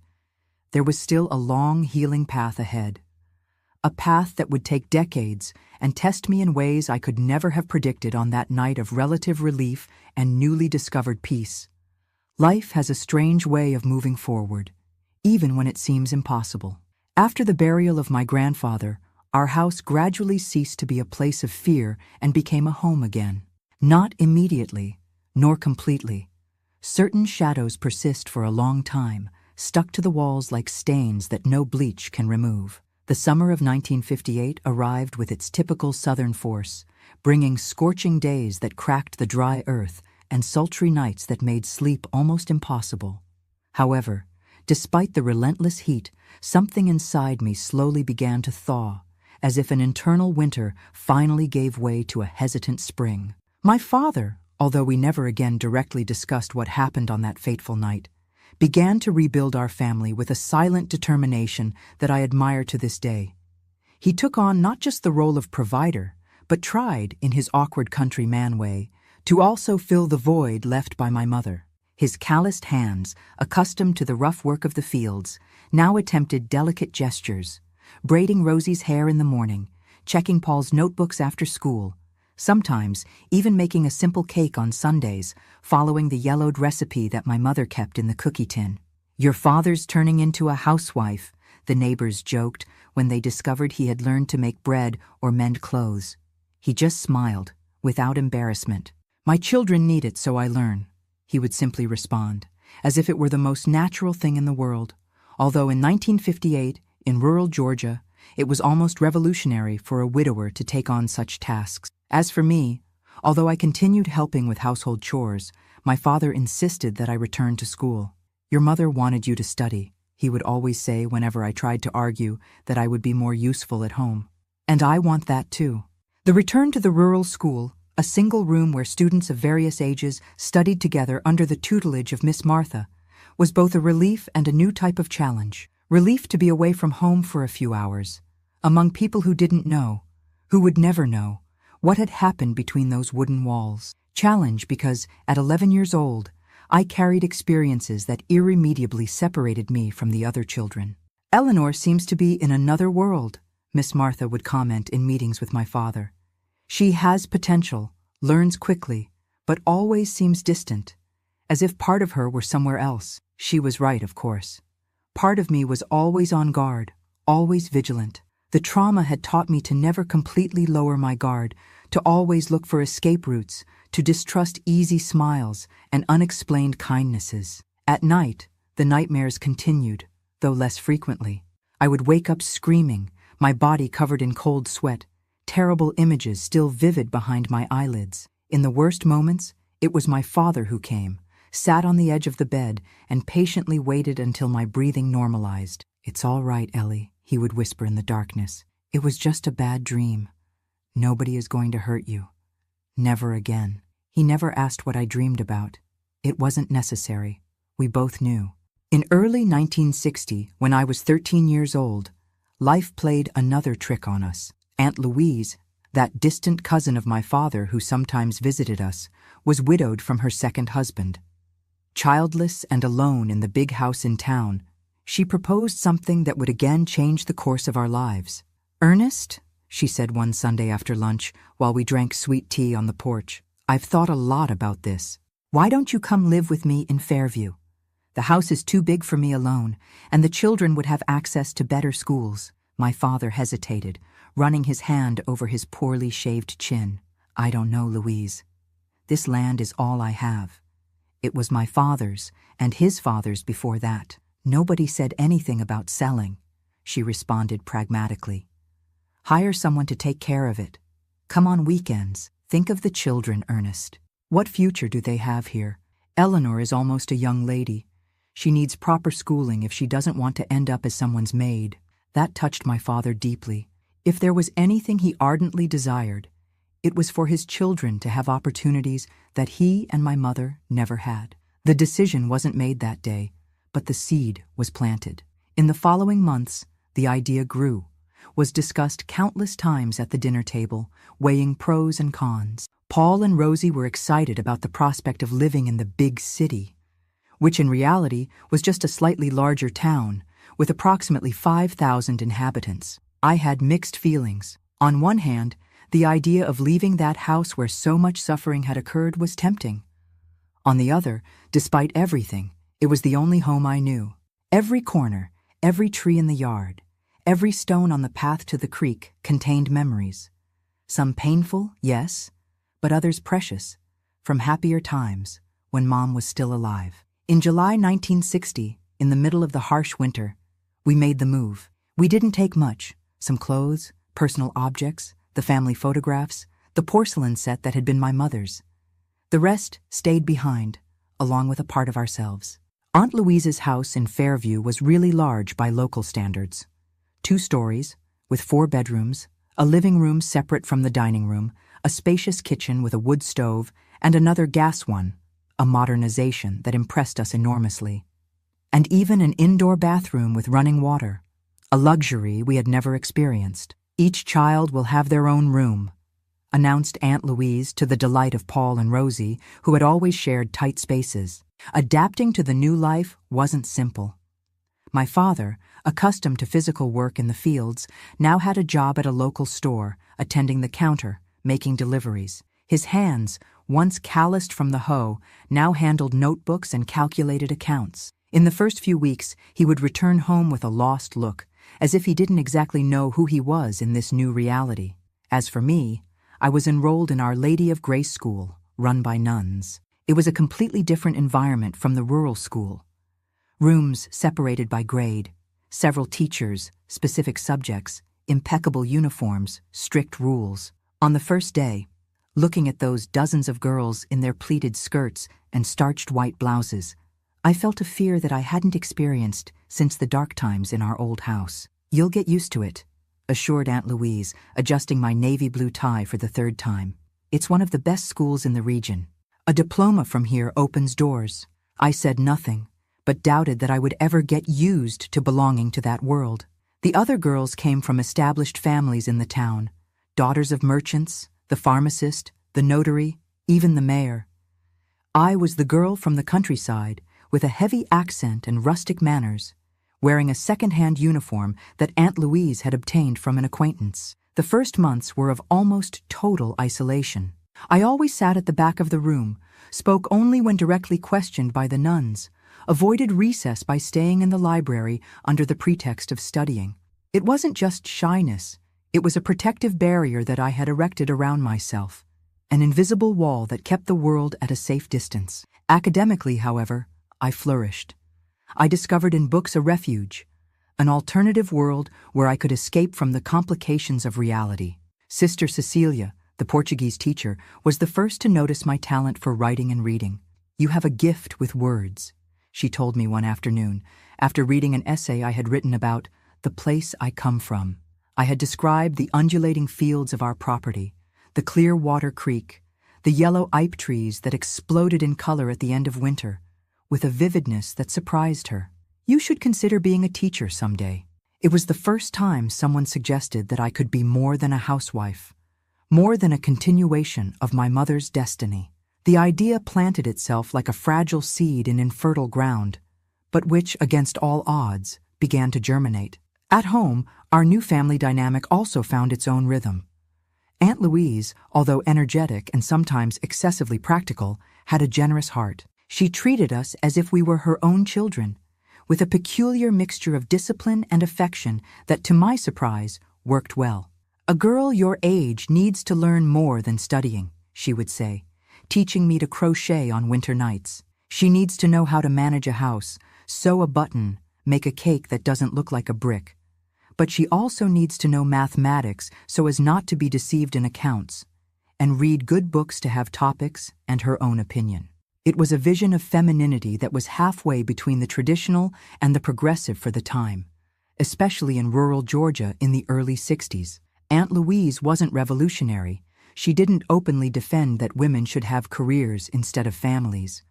there was still a long healing path ahead. A path that would take decades and test me in ways I could never have predicted on that night of relative relief and newly discovered peace. Life has a strange way of moving forward, even when it seems impossible. After the burial of my grandfather, our house gradually ceased to be a place of fear and became a home again. Not immediately, nor completely. Certain shadows persist for a long time, stuck to the walls like stains that no bleach can remove. The summer of 1958 arrived with its typical southern force, bringing scorching days that cracked the dry earth and sultry nights that made sleep almost impossible. However, despite the relentless heat, something inside me slowly began to thaw, as if an internal winter finally gave way to a hesitant spring. My father, although we never again directly discussed what happened on that fateful night, began to rebuild our family with a silent determination that I admire to this day. He took on not just the role of provider, but tried, in his awkward country man way, to also fill the void left by my mother. His calloused hands, accustomed to the rough work of the fields, now attempted delicate gestures, braiding Rosie's hair in the morning, checking Paul's notebooks after school, sometimes even making a simple cake on Sundays, following the yellowed recipe that my mother kept in the cookie tin. "Your father's turning into a housewife," the neighbors joked when they discovered he had learned to make bread or mend clothes. He just smiled, without embarrassment. "My children need it, so I learn," he would simply respond, as if it were the most natural thing in the world. Although in 1958, in rural Georgia, it was almost revolutionary for a widower to take on such tasks. As for me, although I continued helping with household chores, my father insisted that I return to school. "Your mother wanted you to study," he would always say whenever I tried to argue that I would be more useful at home. "And I want that too." The return to the rural school, a single room where students of various ages studied together under the tutelage of Miss Martha, was both a relief and a new type of challenge. Relief to be away from home for a few hours, among people who didn't know, who would never know, what had happened between those wooden walls. Challenge because, at 11 years old, I carried experiences that irremediably separated me from the other children. "Eleanor seems to be in another world," Miss Martha would comment in meetings with my father. "She has potential, learns quickly, but always seems distant, as if part of her were somewhere else." She was right, of course. Part of me was always on guard, always vigilant. The trauma had taught me to never completely lower my guard, to always look for escape routes, to distrust easy smiles and unexplained kindnesses. At night, the nightmares continued, though less frequently. I would wake up screaming, my body covered in cold sweat, terrible images still vivid behind my eyelids. In the worst moments, it was my father who came, sat on the edge of the bed, and patiently waited until my breathing normalized. "It's all right, Ellie," he would whisper in the darkness. "It was just a bad dream. Nobody is going to hurt you. Never again." He never asked what I dreamed about. It wasn't necessary. We both knew. In early 1960, when I was 13 years old, life played another trick on us. Aunt Louise, that distant cousin of my father who sometimes visited us, was widowed from her second husband. Childless and alone in the big house in town, she proposed something that would again change the course of our lives. "Ernest," she said one Sunday after lunch while we drank sweet tea on the porch, "I've thought a lot about this. Why don't you come live with me in Fairview? The house is too big for me alone, and the children would have access to better schools. My father hesitated, running his hand over his poorly shaved chin. I don't know, Louise. This land is all I have. It was my father's and his father's before that. Nobody said anything about selling, she responded pragmatically. Hire someone to take care of it. Come on weekends. Think of the children, Ernest. What future do they have here? Eleanor is almost a young lady. She needs proper schooling if she doesn't want to end up as someone's maid. That touched my father deeply. If there was anything he ardently desired, it was for his children to have opportunities that he and my mother never had. The decision wasn't made that day, but the seed was planted. In the following months, the idea grew, was discussed countless times at the dinner table, weighing pros and cons. Paul and Rosie were excited about the prospect of living in the big city, which in reality was just a slightly larger town with approximately 5,000 inhabitants. I had mixed feelings. On one hand, the idea of leaving that house where so much suffering had occurred was tempting. On the other, despite everything, it was the only home I knew. Every corner, every tree in the yard, every stone on the path to the creek contained memories. Some painful, yes, but others precious, from happier times when Mom was still alive. In July 1960, in the middle of the harsh winter, we made the move. We didn't take much: some clothes, personal objects, the family photographs, the porcelain set that had been my mother's. The rest stayed behind, along with a part of ourselves. Aunt Louise's house in Fairview was really large by local standards. 2 stories, with 4 bedrooms, a living room separate from the dining room, a spacious kitchen with a wood stove, and another gas one, a modernization that impressed us enormously. And even an indoor bathroom with running water, a luxury we had never experienced. Each child will have their own room, announced Aunt Louise to the delight of Paul and Rosie, who had always shared tight spaces. Adapting to the new life wasn't simple. My father, accustomed to physical work in the fields, now had a job at a local store, attending the counter, making deliveries. His hands, once calloused from the hoe, now handled notebooks and calculated accounts. In the first few weeks, he would return home with a lost look, as if he didn't exactly know who he was in this new reality. As for me, I was enrolled in Our Lady of Grace School, run by nuns. It was a completely different environment from the rural school. Rooms separated by grade, several teachers, specific subjects, impeccable uniforms, strict rules. On the first day, looking at those dozens of girls in their pleated skirts and starched white blouses, I felt a fear that I hadn't experienced since the dark times in our old house. "You'll get used to it," assured Aunt Louise, adjusting my navy blue tie for the 3rd time. "It's one of the best schools in the region. A diploma from here opens doors." I said nothing, but doubted that I would ever get used to belonging to that world. The other girls came from established families in the town, daughters of merchants, the pharmacist, the notary, even the mayor. I was the girl from the countryside, with a heavy accent and rustic manners, wearing a second-hand uniform that Aunt Louise had obtained from an acquaintance. The first months were of almost total isolation. I always sat at the back of the room, spoke only when directly questioned by the nuns, avoided recess by staying in the library under the pretext of studying. It wasn't just shyness, it was a protective barrier that I had erected around myself, an invisible wall that kept the world at a safe distance. Academically, however, I flourished. I discovered in books a refuge, an alternative world where I could escape from the complications of reality. Sister Cecilia, the Portuguese teacher, was the first to notice my talent for writing and reading. "You have a gift with words," she told me one afternoon, after reading an essay I had written about the place I come from. I had described the undulating fields of our property, the clear water creek, the yellow ipe trees that exploded in color at the end of winter, with a vividness that surprised her. "You should consider being a teacher someday." It was the first time someone suggested that I could be more than a housewife, more than a continuation of my mother's destiny. The idea planted itself like a fragile seed in infertile ground, but which, against all odds, began to germinate. At home, our new family dynamic also found its own rhythm. Aunt Louise, although energetic and sometimes excessively practical, had a generous heart. She treated us as if we were her own children, with a peculiar mixture of discipline and affection that, to my surprise, worked well. "A girl your age needs to learn more than studying," she would say, teaching me to crochet on winter nights. "She needs to know how to manage a house, sew a button, make a cake that doesn't look like a brick. But she also needs to know mathematics so as not to be deceived in accounts, and read good books to have topics and her own opinion." It was a vision of femininity that was halfway between the traditional and the progressive for the time, especially in rural Georgia in the early 60s. Aunt Louise wasn't revolutionary. She didn't openly defend that women should have careers instead of families.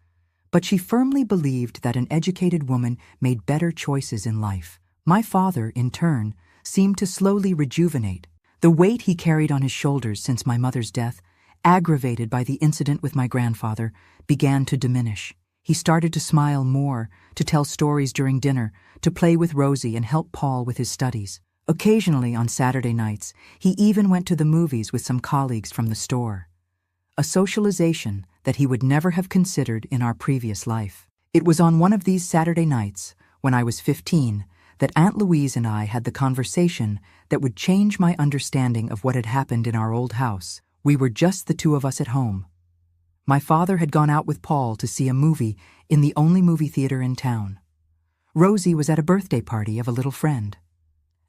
But she firmly believed that an educated woman made better choices in life. My father, in turn, seemed to slowly rejuvenate. The weight he carried on his shoulders since my mother's death, aggravated by the incident with my grandfather, began to diminish. He started to smile more, to tell stories during dinner, to play with Rosie and help Paul with his studies. Occasionally, on Saturday nights, he even went to the movies with some colleagues from the store. A socialization that he would never have considered in our previous life. It was on one of these Saturday nights, when I was 15, that Aunt Louise and I had the conversation that would change my understanding of what had happened in our old house. We were just the two of us at home. My father had gone out with Paul to see a movie in the only movie theater in town. Rosie was at a birthday party of a little friend.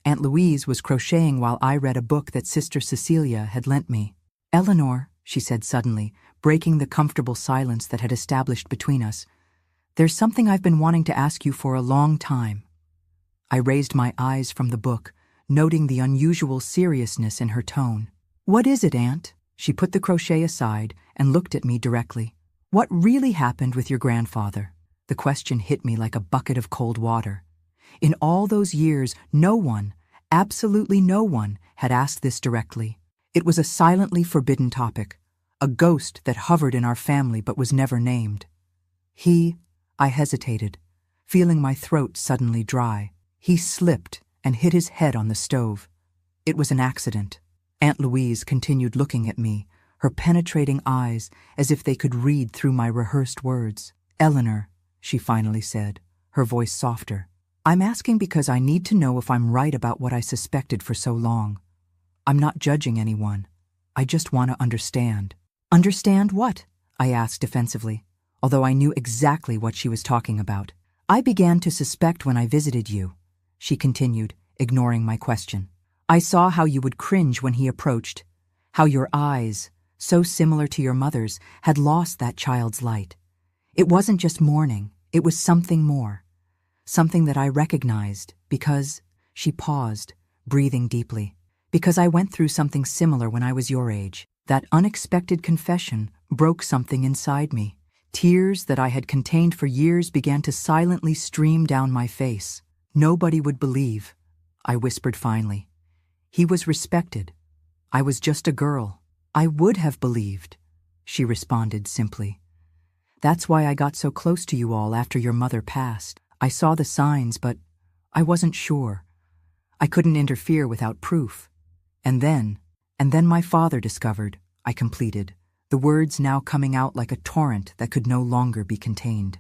Aunt Louise was crocheting while I read a book that Sister Cecilia had lent me. "Eleanor," she said suddenly, breaking the comfortable silence that had established between us, "there's something I've been wanting to ask you for a long time." I raised my eyes from the book, noting the unusual seriousness in her tone. "What is it, Aunt?" She put the crochet aside and looked at me directly. "What really happened with your grandfather?" The question hit me like a bucket of cold water. In all those years, no one, absolutely no one, had asked this directly. It was a silently forbidden topic, a ghost that hovered in our family but was never named. I hesitated, feeling my throat suddenly dry. He slipped and hit his head on the stove. It was an accident. Aunt Louise continued looking at me, her penetrating eyes as if they could read through my rehearsed words. "Eleanor," she finally said, her voice softer, "I'm asking because I need to know if I'm right about what I suspected for so long. I'm not judging anyone. I just want to understand." "Understand what?" I asked defensively, although I knew exactly what she was talking about. "I began to suspect when I visited you," she continued, ignoring my question. "I saw how you would cringe when he approached, how your eyes, so similar to your mother's, had lost that child's light. It wasn't just mourning, it was something more. Something that I recognized because," she paused, breathing deeply, "because I went through something similar when I was your age. That unexpected confession broke something inside me. Tears that I had contained for years began to silently stream down my face. Nobody would believe," I whispered finally. "He was respected. I was just a girl. I would have believed," she responded simply. "That's why I got so close to you all after your mother passed. I saw the signs, but I wasn't sure. I couldn't interfere without proof. And then my father discovered," I completed, the words now coming out like a torrent that could no longer be contained.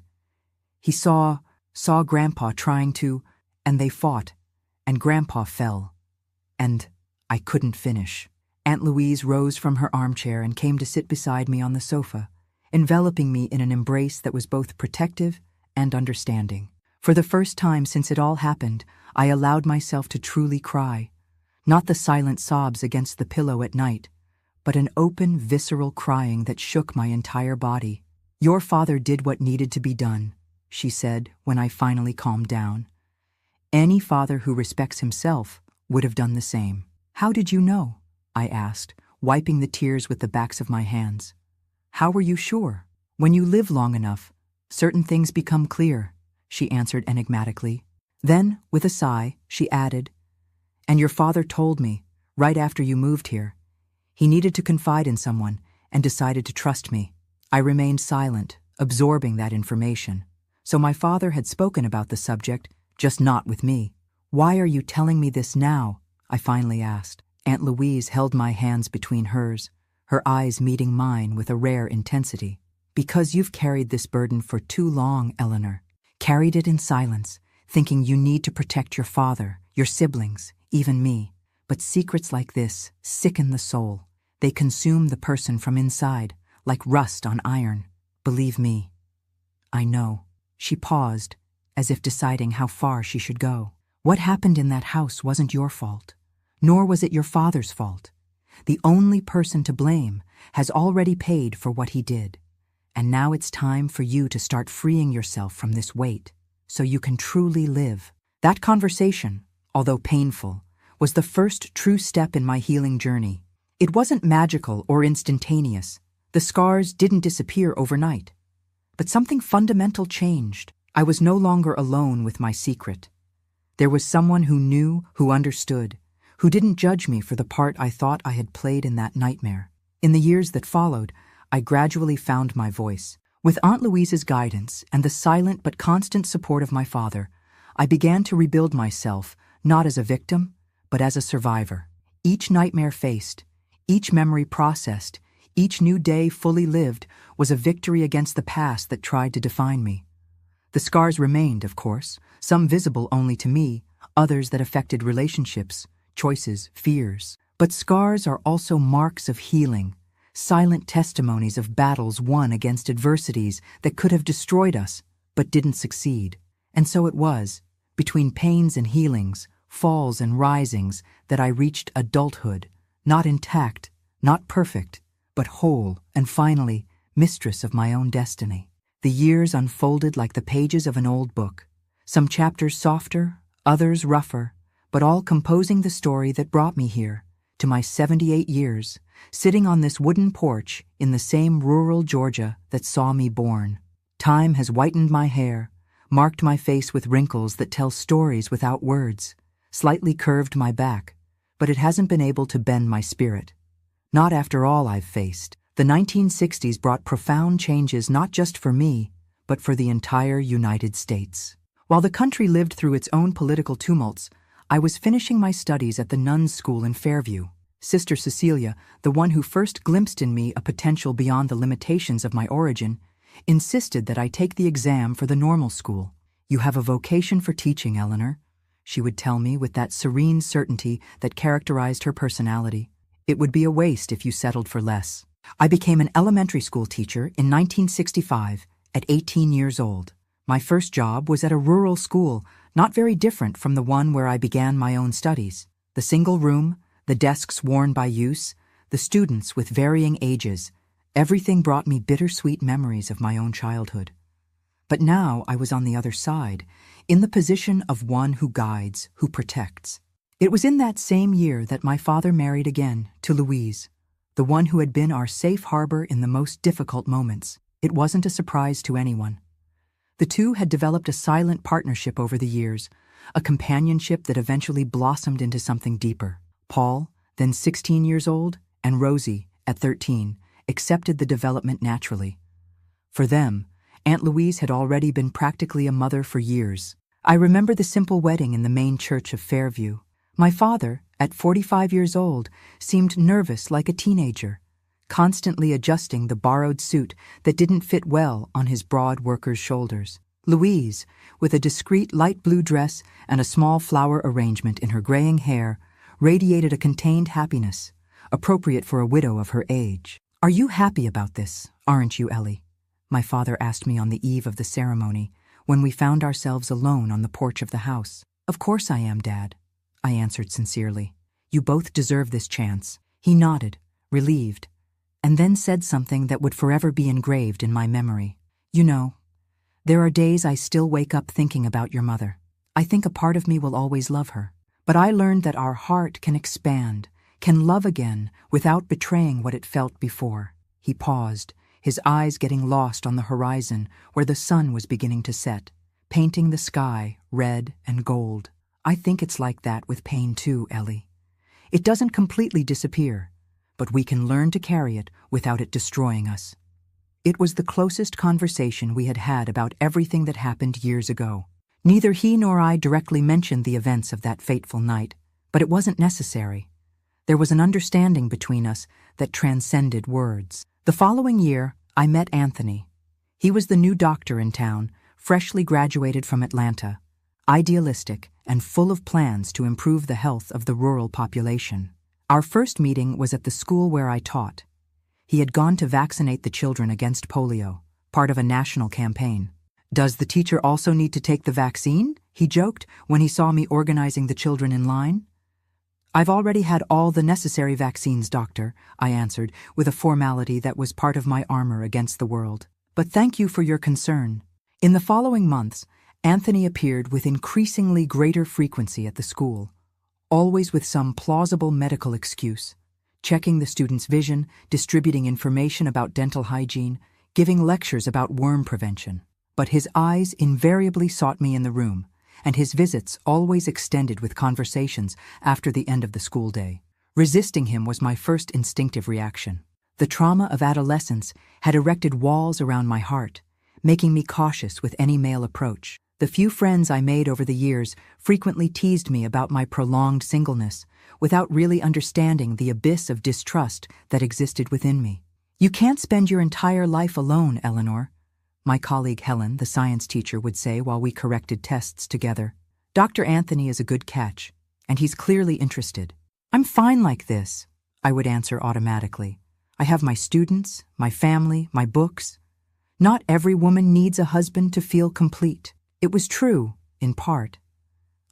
"He saw Grandpa trying to, and they fought, and Grandpa fell. And I couldn't finish." Aunt Louise rose from her armchair and came to sit beside me on the sofa, enveloping me in an embrace that was both protective and understanding. For the first time since it all happened, I allowed myself to truly cry. Not the silent sobs against the pillow at night, but an open, visceral crying that shook my entire body. "Your father did what needed to be done," she said when I finally calmed down. "Any father who respects himself would have done the same." "How did you know?" I asked, wiping the tears with the backs of my hands. "How were you sure?" "When you live long enough, certain things become clear," she answered enigmatically. Then, with a sigh, she added, "And your father told me, right after you moved here. He needed to confide in someone and decided to trust me." I remained silent, absorbing that information. So my father had spoken about the subject, just not with me. "Why are you telling me this now?" I finally asked. Aunt Louise held my hands between hers, her eyes meeting mine with a rare intensity. Because you've carried this burden for too long, Eleanor. Carried it in silence, thinking you need to protect your father, your siblings, even me. But secrets like this sicken the soul. They consume the person from inside, like rust on iron. Believe me. I know. She paused, as if deciding how far she should go. What happened in that house wasn't your fault, nor was it your father's fault. The only person to blame has already paid for what he did. And now it's time for you to start freeing yourself from this weight, so you can truly live. That conversation, although painful, was the first true step in my healing journey. It wasn't magical or instantaneous. The scars didn't disappear overnight. But something fundamental changed. I was no longer alone with my secret. There was someone who knew, who understood, who didn't judge me for the part I thought I had played in that nightmare. In the years that followed, I gradually found my voice. With Aunt Louise's guidance and the silent but constant support of my father, I began to rebuild myself, not as a victim, but as a survivor. Each nightmare faced, each memory processed, each new day fully lived was a victory against the past that tried to define me. The scars remained, of course, some visible only to me, others that affected relationships, choices, fears. But scars are also marks of healing, silent testimonies of battles won against adversities that could have destroyed us, but didn't succeed. And so it was, between pains and healings, falls and risings, that I reached adulthood, not intact, not perfect, but whole, and finally, mistress of my own destiny. The years unfolded like the pages of an old book, some chapters softer, others rougher, but all composing the story that brought me here, to my 78 years, sitting on this wooden porch in the same rural Georgia that saw me born. Time has whitened my hair, marked my face with wrinkles that tell stories without words, slightly curved my back, but it hasn't been able to bend my spirit. Not after all I've faced. The 1960s brought profound changes not just for me, but for the entire United States. While the country lived through its own political tumults, I was finishing my studies at the nuns' school in Fairview. Sister Cecilia, the one who first glimpsed in me a potential beyond the limitations of my origin, insisted that I take the exam for the normal school. "You have a vocation for teaching, Eleanor," she would tell me with that serene certainty that characterized her personality. "It would be a waste if you settled for less." I became an elementary school teacher in 1965 at 18 years old. My first job was at a rural school, not very different from the one where I began my own studies. The single room, the desks worn by use, the students with varying ages, everything brought me bittersweet memories of my own childhood. But now I was on the other side, in the position of one who guides, who protects. It was in that same year that my father married again to Louise, the one who had been our safe harbor in the most difficult moments. It wasn't a surprise to anyone. The two had developed a silent partnership over the years, a companionship that eventually blossomed into something deeper. Paul, then 16 years old, and Rosie, at 13, accepted the development naturally. For them, Aunt Louise had already been practically a mother for years. I remember the simple wedding in the main church of Fairview. My father, at 45 years old, seemed nervous like a teenager, constantly adjusting the borrowed suit that didn't fit well on his broad worker's shoulders. Louise, with a discreet light blue dress and a small flower arrangement in her graying hair, radiated a contained happiness, appropriate for a widow of her age. "Are you happy about this, aren't you, Ellie?" my father asked me on the eve of the ceremony, when we found ourselves alone on the porch of the house. "Of course I am, Dad," I answered sincerely. "You both deserve this chance." He nodded, relieved, and then said something that would forever be engraved in my memory. "You know, there are days I still wake up thinking about your mother. I think a part of me will always love her. But I learned that our heart can expand, can love again without betraying what it felt before." He paused, his eyes getting lost on the horizon where the sun was beginning to set, painting the sky red and gold. "I think it's like that with pain too, Ellie. It doesn't completely disappear, but we can learn to carry it without it destroying us." It was the closest conversation we had had about everything that happened years ago. Neither he nor I directly mentioned the events of that fateful night, but it wasn't necessary. There was an understanding between us that transcended words. The following year, I met Anthony. He was the new doctor in town, freshly graduated from Atlanta, idealistic and full of plans to improve the health of the rural population. Our first meeting was at the school where I taught. He had gone to vaccinate the children against polio, part of a national campaign. "Does the teacher also need to take the vaccine?" he joked when he saw me organizing the children in line. "I've already had all the necessary vaccines, doctor," I answered with a formality that was part of my armor against the world. "But thank you for your concern." In the following months, Anthony appeared with increasingly greater frequency at the school, always with some plausible medical excuse, checking the students' vision, distributing information about dental hygiene, giving lectures about worm prevention. But his eyes invariably sought me in the room, and his visits always extended with conversations after the end of the school day. Resisting him was my first instinctive reaction. The trauma of adolescence had erected walls around my heart, making me cautious with any male approach. The few friends I made over the years frequently teased me about my prolonged singleness, without really understanding the abyss of distrust that existed within me. "You can't spend your entire life alone, Eleanor," my colleague Helen, the science teacher, would say while we corrected tests together. "Dr. Anthony is a good catch, and he's clearly interested." "I'm fine like this," I would answer automatically. "I have my students, my family, my books. Not every woman needs a husband to feel complete." It was true, in part.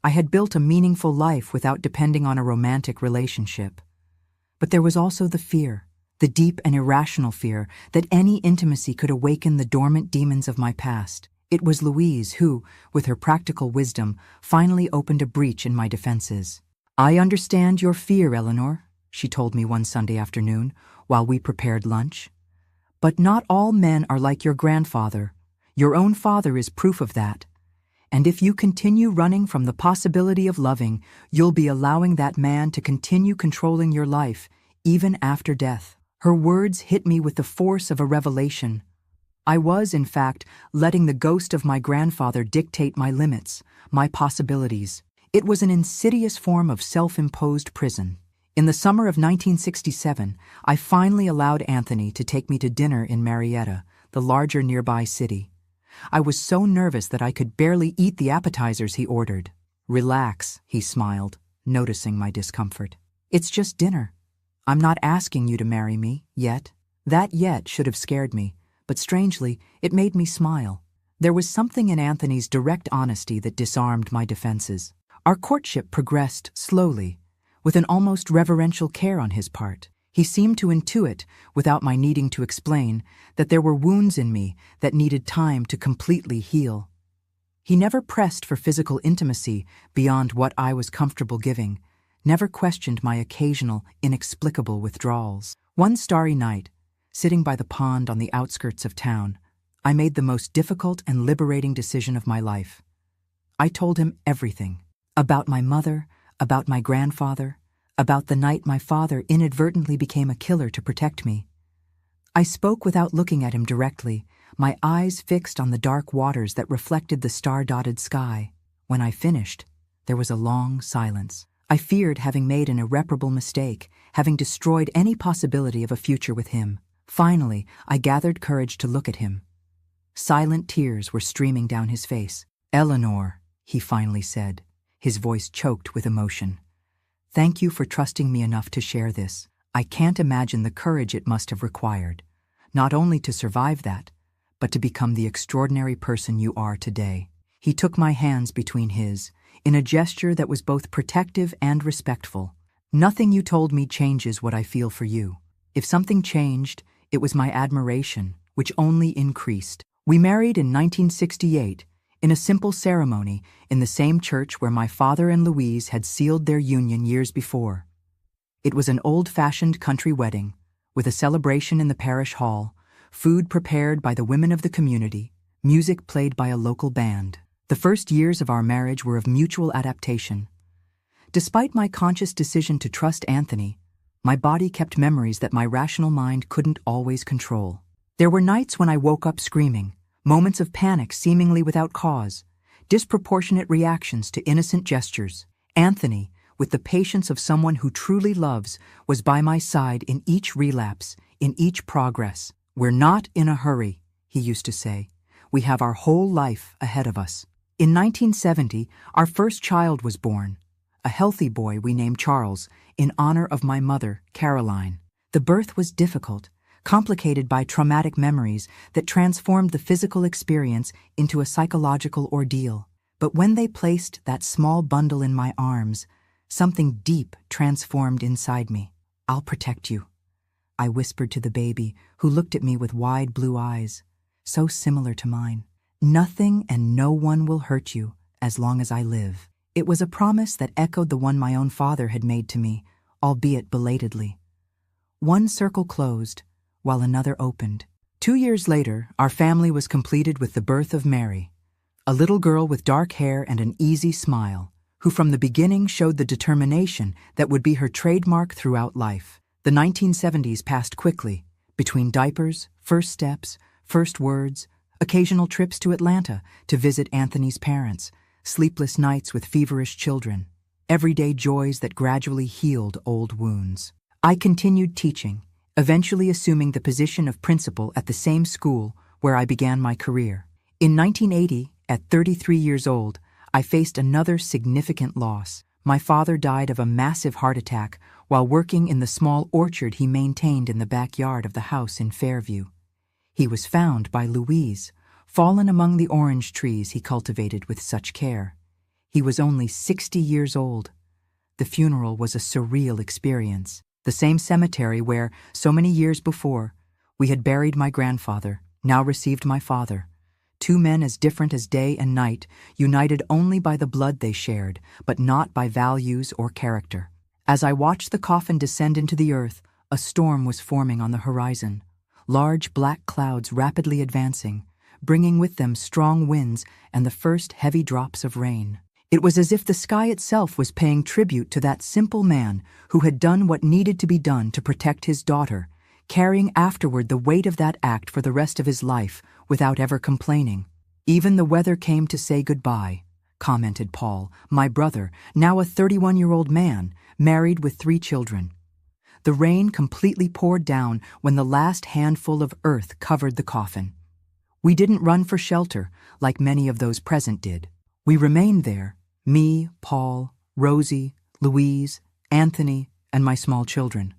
I had built a meaningful life without depending on a romantic relationship. But there was also the fear, the deep and irrational fear that any intimacy could awaken the dormant demons of my past. It was Louise who, with her practical wisdom, finally opened a breach in my defenses. "I understand your fear, Eleanor," she told me one Sunday afternoon while we prepared lunch. "But not all men are like your grandfather. Your own father is proof of that. And if you continue running from the possibility of loving, you'll be allowing that man to continue controlling your life, even after death." Her words hit me with the force of a revelation. I was, in fact, letting the ghost of my grandfather dictate my limits, my possibilities. It was an insidious form of self-imposed prison. In the summer of 1967, I finally allowed Anthony to take me to dinner in Marietta, the larger nearby city. I was so nervous that I could barely eat the appetizers he ordered. "Relax," he smiled, noticing my discomfort. "It's just dinner. I'm not asking you to marry me, yet." That "yet" should have scared me, but strangely, it made me smile. There was something in Anthony's direct honesty that disarmed my defenses. Our courtship progressed slowly, with an almost reverential care on his part. He seemed to intuit, without my needing to explain, that there were wounds in me that needed time to completely heal. He never pressed for physical intimacy beyond what I was comfortable giving, never questioned my occasional, inexplicable withdrawals. One starry night, sitting by the pond on the outskirts of town, I made the most difficult and liberating decision of my life. I told him everything. About my mother, about my grandfather, about the night my father inadvertently became a killer to protect me. I spoke without looking at him directly, my eyes fixed on the dark waters that reflected the star-dotted sky. When I finished, there was a long silence. I feared having made an irreparable mistake, having destroyed any possibility of a future with him. Finally, I gathered courage to look at him. Silent tears were streaming down his face. "Eleanor," he finally said, his voice choked with emotion. "Thank you for trusting me enough to share this. I can't imagine the courage it must have required, not only to survive that, but to become the extraordinary person you are today." He took my hands between his, in a gesture that was both protective and respectful. "Nothing you told me changes what I feel for you. If something changed, it was my admiration, which only increased." We married in 1968, in a simple ceremony in the same church where my father and Louise had sealed their union years before. It was an old-fashioned country wedding, with a celebration in the parish hall, food prepared by the women of the community, music played by a local band. The first years of our marriage were of mutual adaptation. Despite my conscious decision to trust Anthony, my body kept memories that my rational mind couldn't always control. There were nights when I woke up screaming, moments of panic seemingly without cause, disproportionate reactions to innocent gestures. Anthony, with the patience of someone who truly loves, was by my side in each relapse, in each progress. "We're not in a hurry," he used to say. "We have our whole life ahead of us." In 1970, our first child was born, a healthy boy we named Charles, in honor of my mother, Caroline. The birth was difficult, complicated by traumatic memories that transformed the physical experience into a psychological ordeal. But when they placed that small bundle in my arms, something deep transformed inside me. "I'll protect you," I whispered to the baby, who looked at me with wide blue eyes, so similar to mine. "Nothing and no one will hurt you as long as I live." It was a promise that echoed the one my own father had made to me, albeit belatedly. One circle closed, while another opened. 2 years later, our family was completed with the birth of Mary, a little girl with dark hair and an easy smile, who from the beginning showed the determination that would be her trademark throughout life. The 1970s passed quickly, between diapers, first steps, first words, occasional trips to Atlanta to visit Anthony's parents, sleepless nights with feverish children, everyday joys that gradually healed old wounds. I continued teaching, eventually assuming the position of principal at the same school where I began my career. In 1980, at 33 years old, I faced another significant loss. My father died of a massive heart attack while working in the small orchard he maintained in the backyard of the house in Fairview. He was found by Louise, fallen among the orange trees he cultivated with such care. He was only 60 years old. The funeral was a surreal experience. The same cemetery where, so many years before, we had buried my grandfather, now received my father. Two men as different as day and night, united only by the blood they shared, but not by values or character. As I watched the coffin descend into the earth, a storm was forming on the horizon, large black clouds rapidly advancing, bringing with them strong winds and the first heavy drops of rain. It was as if the sky itself was paying tribute to that simple man who had done what needed to be done to protect his daughter, carrying afterward the weight of that act for the rest of his life without ever complaining. "Even the weather came to say goodbye," commented Paul, my brother, now a 31-year-old man, married with 3 children. The rain completely poured down when the last handful of earth covered the coffin. We didn't run for shelter like many of those present did. We remained there, me, Paul, Rosie, Louise, Anthony, and my small children,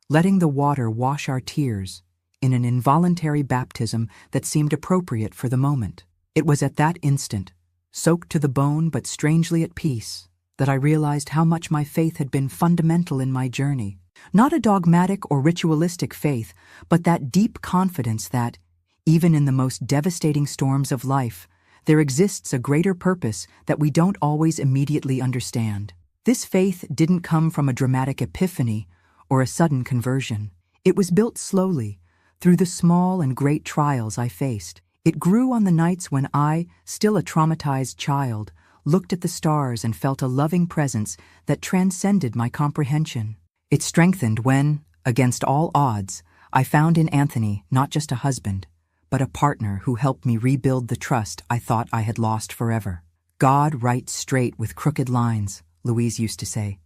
letting the water wash our tears in an involuntary baptism that seemed appropriate for the moment. It was at that instant, soaked to the bone but strangely at peace, that I realized how much my faith had been fundamental in my journey. Not a dogmatic or ritualistic faith, but that deep confidence that, even in the most devastating storms of life, there exists a greater purpose that we don't always immediately understand. This faith didn't come from a dramatic epiphany or a sudden conversion. It was built slowly, through the small and great trials I faced. It grew on the nights when I, still a traumatized child, looked at the stars and felt a loving presence that transcended my comprehension. It strengthened when, against all odds, I found in Anthony not just a husband, but a partner who helped me rebuild the trust I thought I had lost forever. "God writes straight with crooked lines," Louise used to say.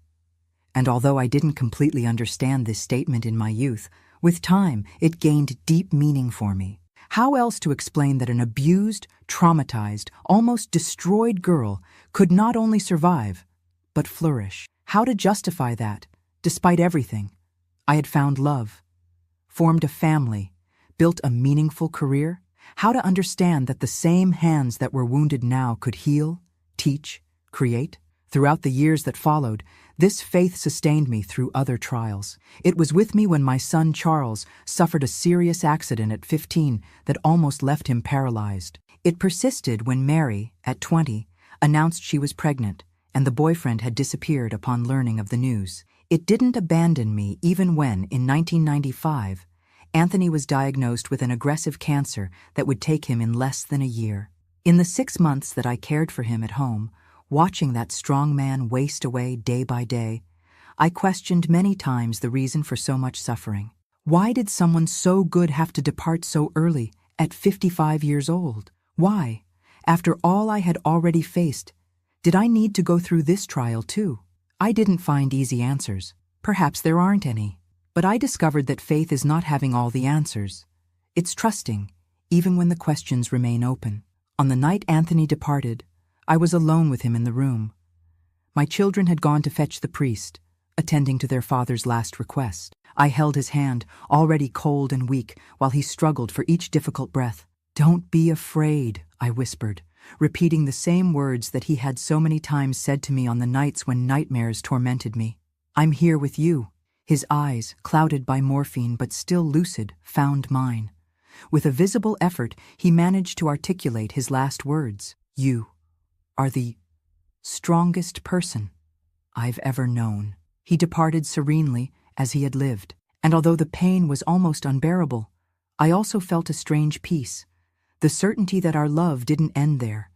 And although I didn't completely understand this statement in my youth, with time it gained deep meaning for me. How else to explain that an abused, traumatized, almost destroyed girl could not only survive, but flourish? How to justify that, despite everything? I had found love, formed a family, built a meaningful career. How to understand that the same hands that were wounded now could heal, teach, create? Throughout the years that followed, this faith sustained me through other trials. It was with me when my son Charles suffered a serious accident at 15 that almost left him paralyzed. It persisted when Mary, at 20, announced she was pregnant, and the boyfriend had disappeared upon learning of the news. It didn't abandon me even when, in 1995, Anthony was diagnosed with an aggressive cancer that would take him in less than a year. In the 6 months that I cared for him at home, watching that strong man waste away day by day, I questioned many times the reason for so much suffering. Why did someone so good have to depart so early, at 55 years old? Why, after all I had already faced, did I need to go through this trial too? I didn't find easy answers. Perhaps there aren't any. But I discovered that faith is not having all the answers. It's trusting, even when the questions remain open. On the night Anthony departed, I was alone with him in the room. My children had gone to fetch the priest, attending to their father's last request. I held his hand, already cold and weak, while he struggled for each difficult breath. "Don't be afraid," I whispered, repeating the same words that he had so many times said to me on the nights when nightmares tormented me. "I'm here with you." His eyes, clouded by morphine but still lucid, found mine. With a visible effort, he managed to articulate his last words. "You are the strongest person I've ever known." He departed serenely, as he had lived, and although the pain was almost unbearable, I also felt a strange peace, the certainty that our love didn't end there,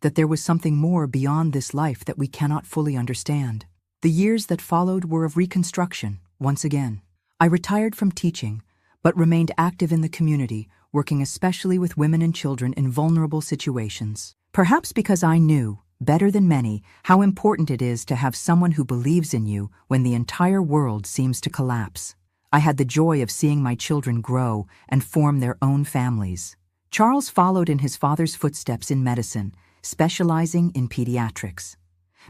that there was something more beyond this life that we cannot fully understand. The years that followed were of reconstruction, once again. I retired from teaching, but remained active in the community, working especially with women and children in vulnerable situations. Perhaps because I knew, better than many, how important it is to have someone who believes in you when the entire world seems to collapse. I had the joy of seeing my children grow and form their own families. Charles followed in his father's footsteps in medicine, specializing in pediatrics.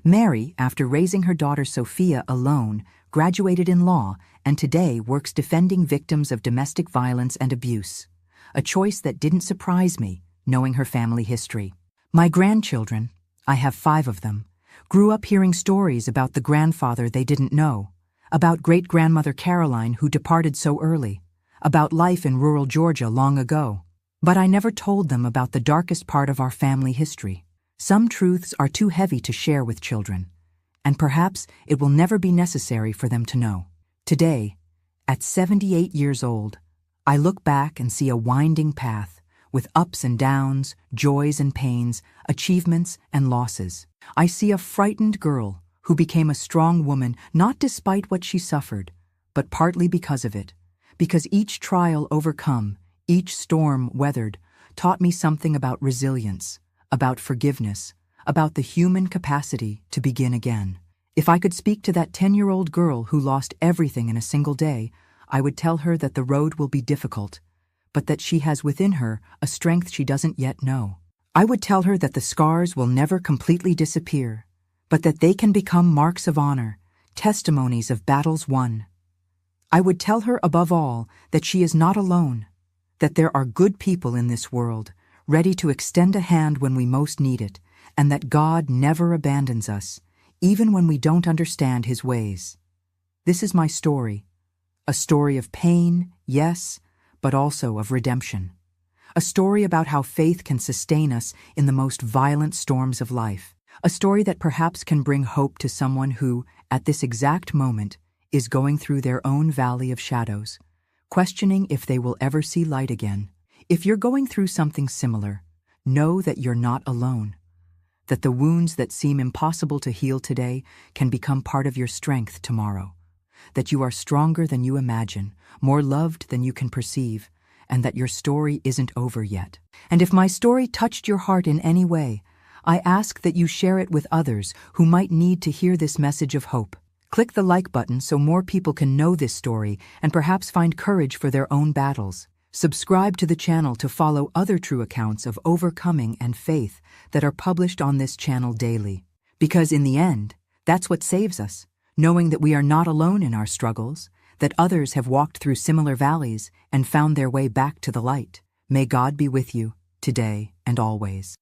Mary, after raising her daughter Sophia alone, graduated in law and today works defending victims of domestic violence and abuse, a choice that didn't surprise me, knowing her family history. My grandchildren, I have 5 of them, grew up hearing stories about the grandfather they didn't know, about great-grandmother Caroline who departed so early, about life in rural Georgia long ago. But I never told them about the darkest part of our family history. Some truths are too heavy to share with children, and perhaps it will never be necessary for them to know. Today, at 78 years old, I look back and see a winding path with ups and downs, joys and pains, achievements and losses. I see a frightened girl who became a strong woman not despite what she suffered, but partly because of it, because each trial overcome, each storm weathered, taught me something about resilience, about forgiveness, about the human capacity to begin again. If I could speak to that 10-year-old girl who lost everything in a single day, I would tell her that the road will be difficult, but that she has within her a strength she doesn't yet know. I would tell her that the scars will never completely disappear, but that they can become marks of honor, testimonies of battles won. I would tell her above all that she is not alone, that there are good people in this world, ready to extend a hand when we most need it, and that God never abandons us, even when we don't understand His ways. This is my story, a story of pain, yes, but also of redemption. A story about how faith can sustain us in the most violent storms of life. A story that perhaps can bring hope to someone who, at this exact moment, is going through their own valley of shadows, questioning if they will ever see light again. If you're going through something similar, know that you're not alone, that the wounds that seem impossible to heal today can become part of your strength tomorrow, that you are stronger than you imagine, more loved than you can perceive, and that your story isn't over yet. And if my story touched your heart in any way, I ask that you share it with others who might need to hear this message of hope. Click the like button so more people can know this story and perhaps find courage for their own battles. Subscribe to the channel to follow other true accounts of overcoming and faith that are published on this channel daily. Because in the end, that's what saves us, knowing that we are not alone in our struggles, that others have walked through similar valleys and found their way back to the light. May God be with you, today and always.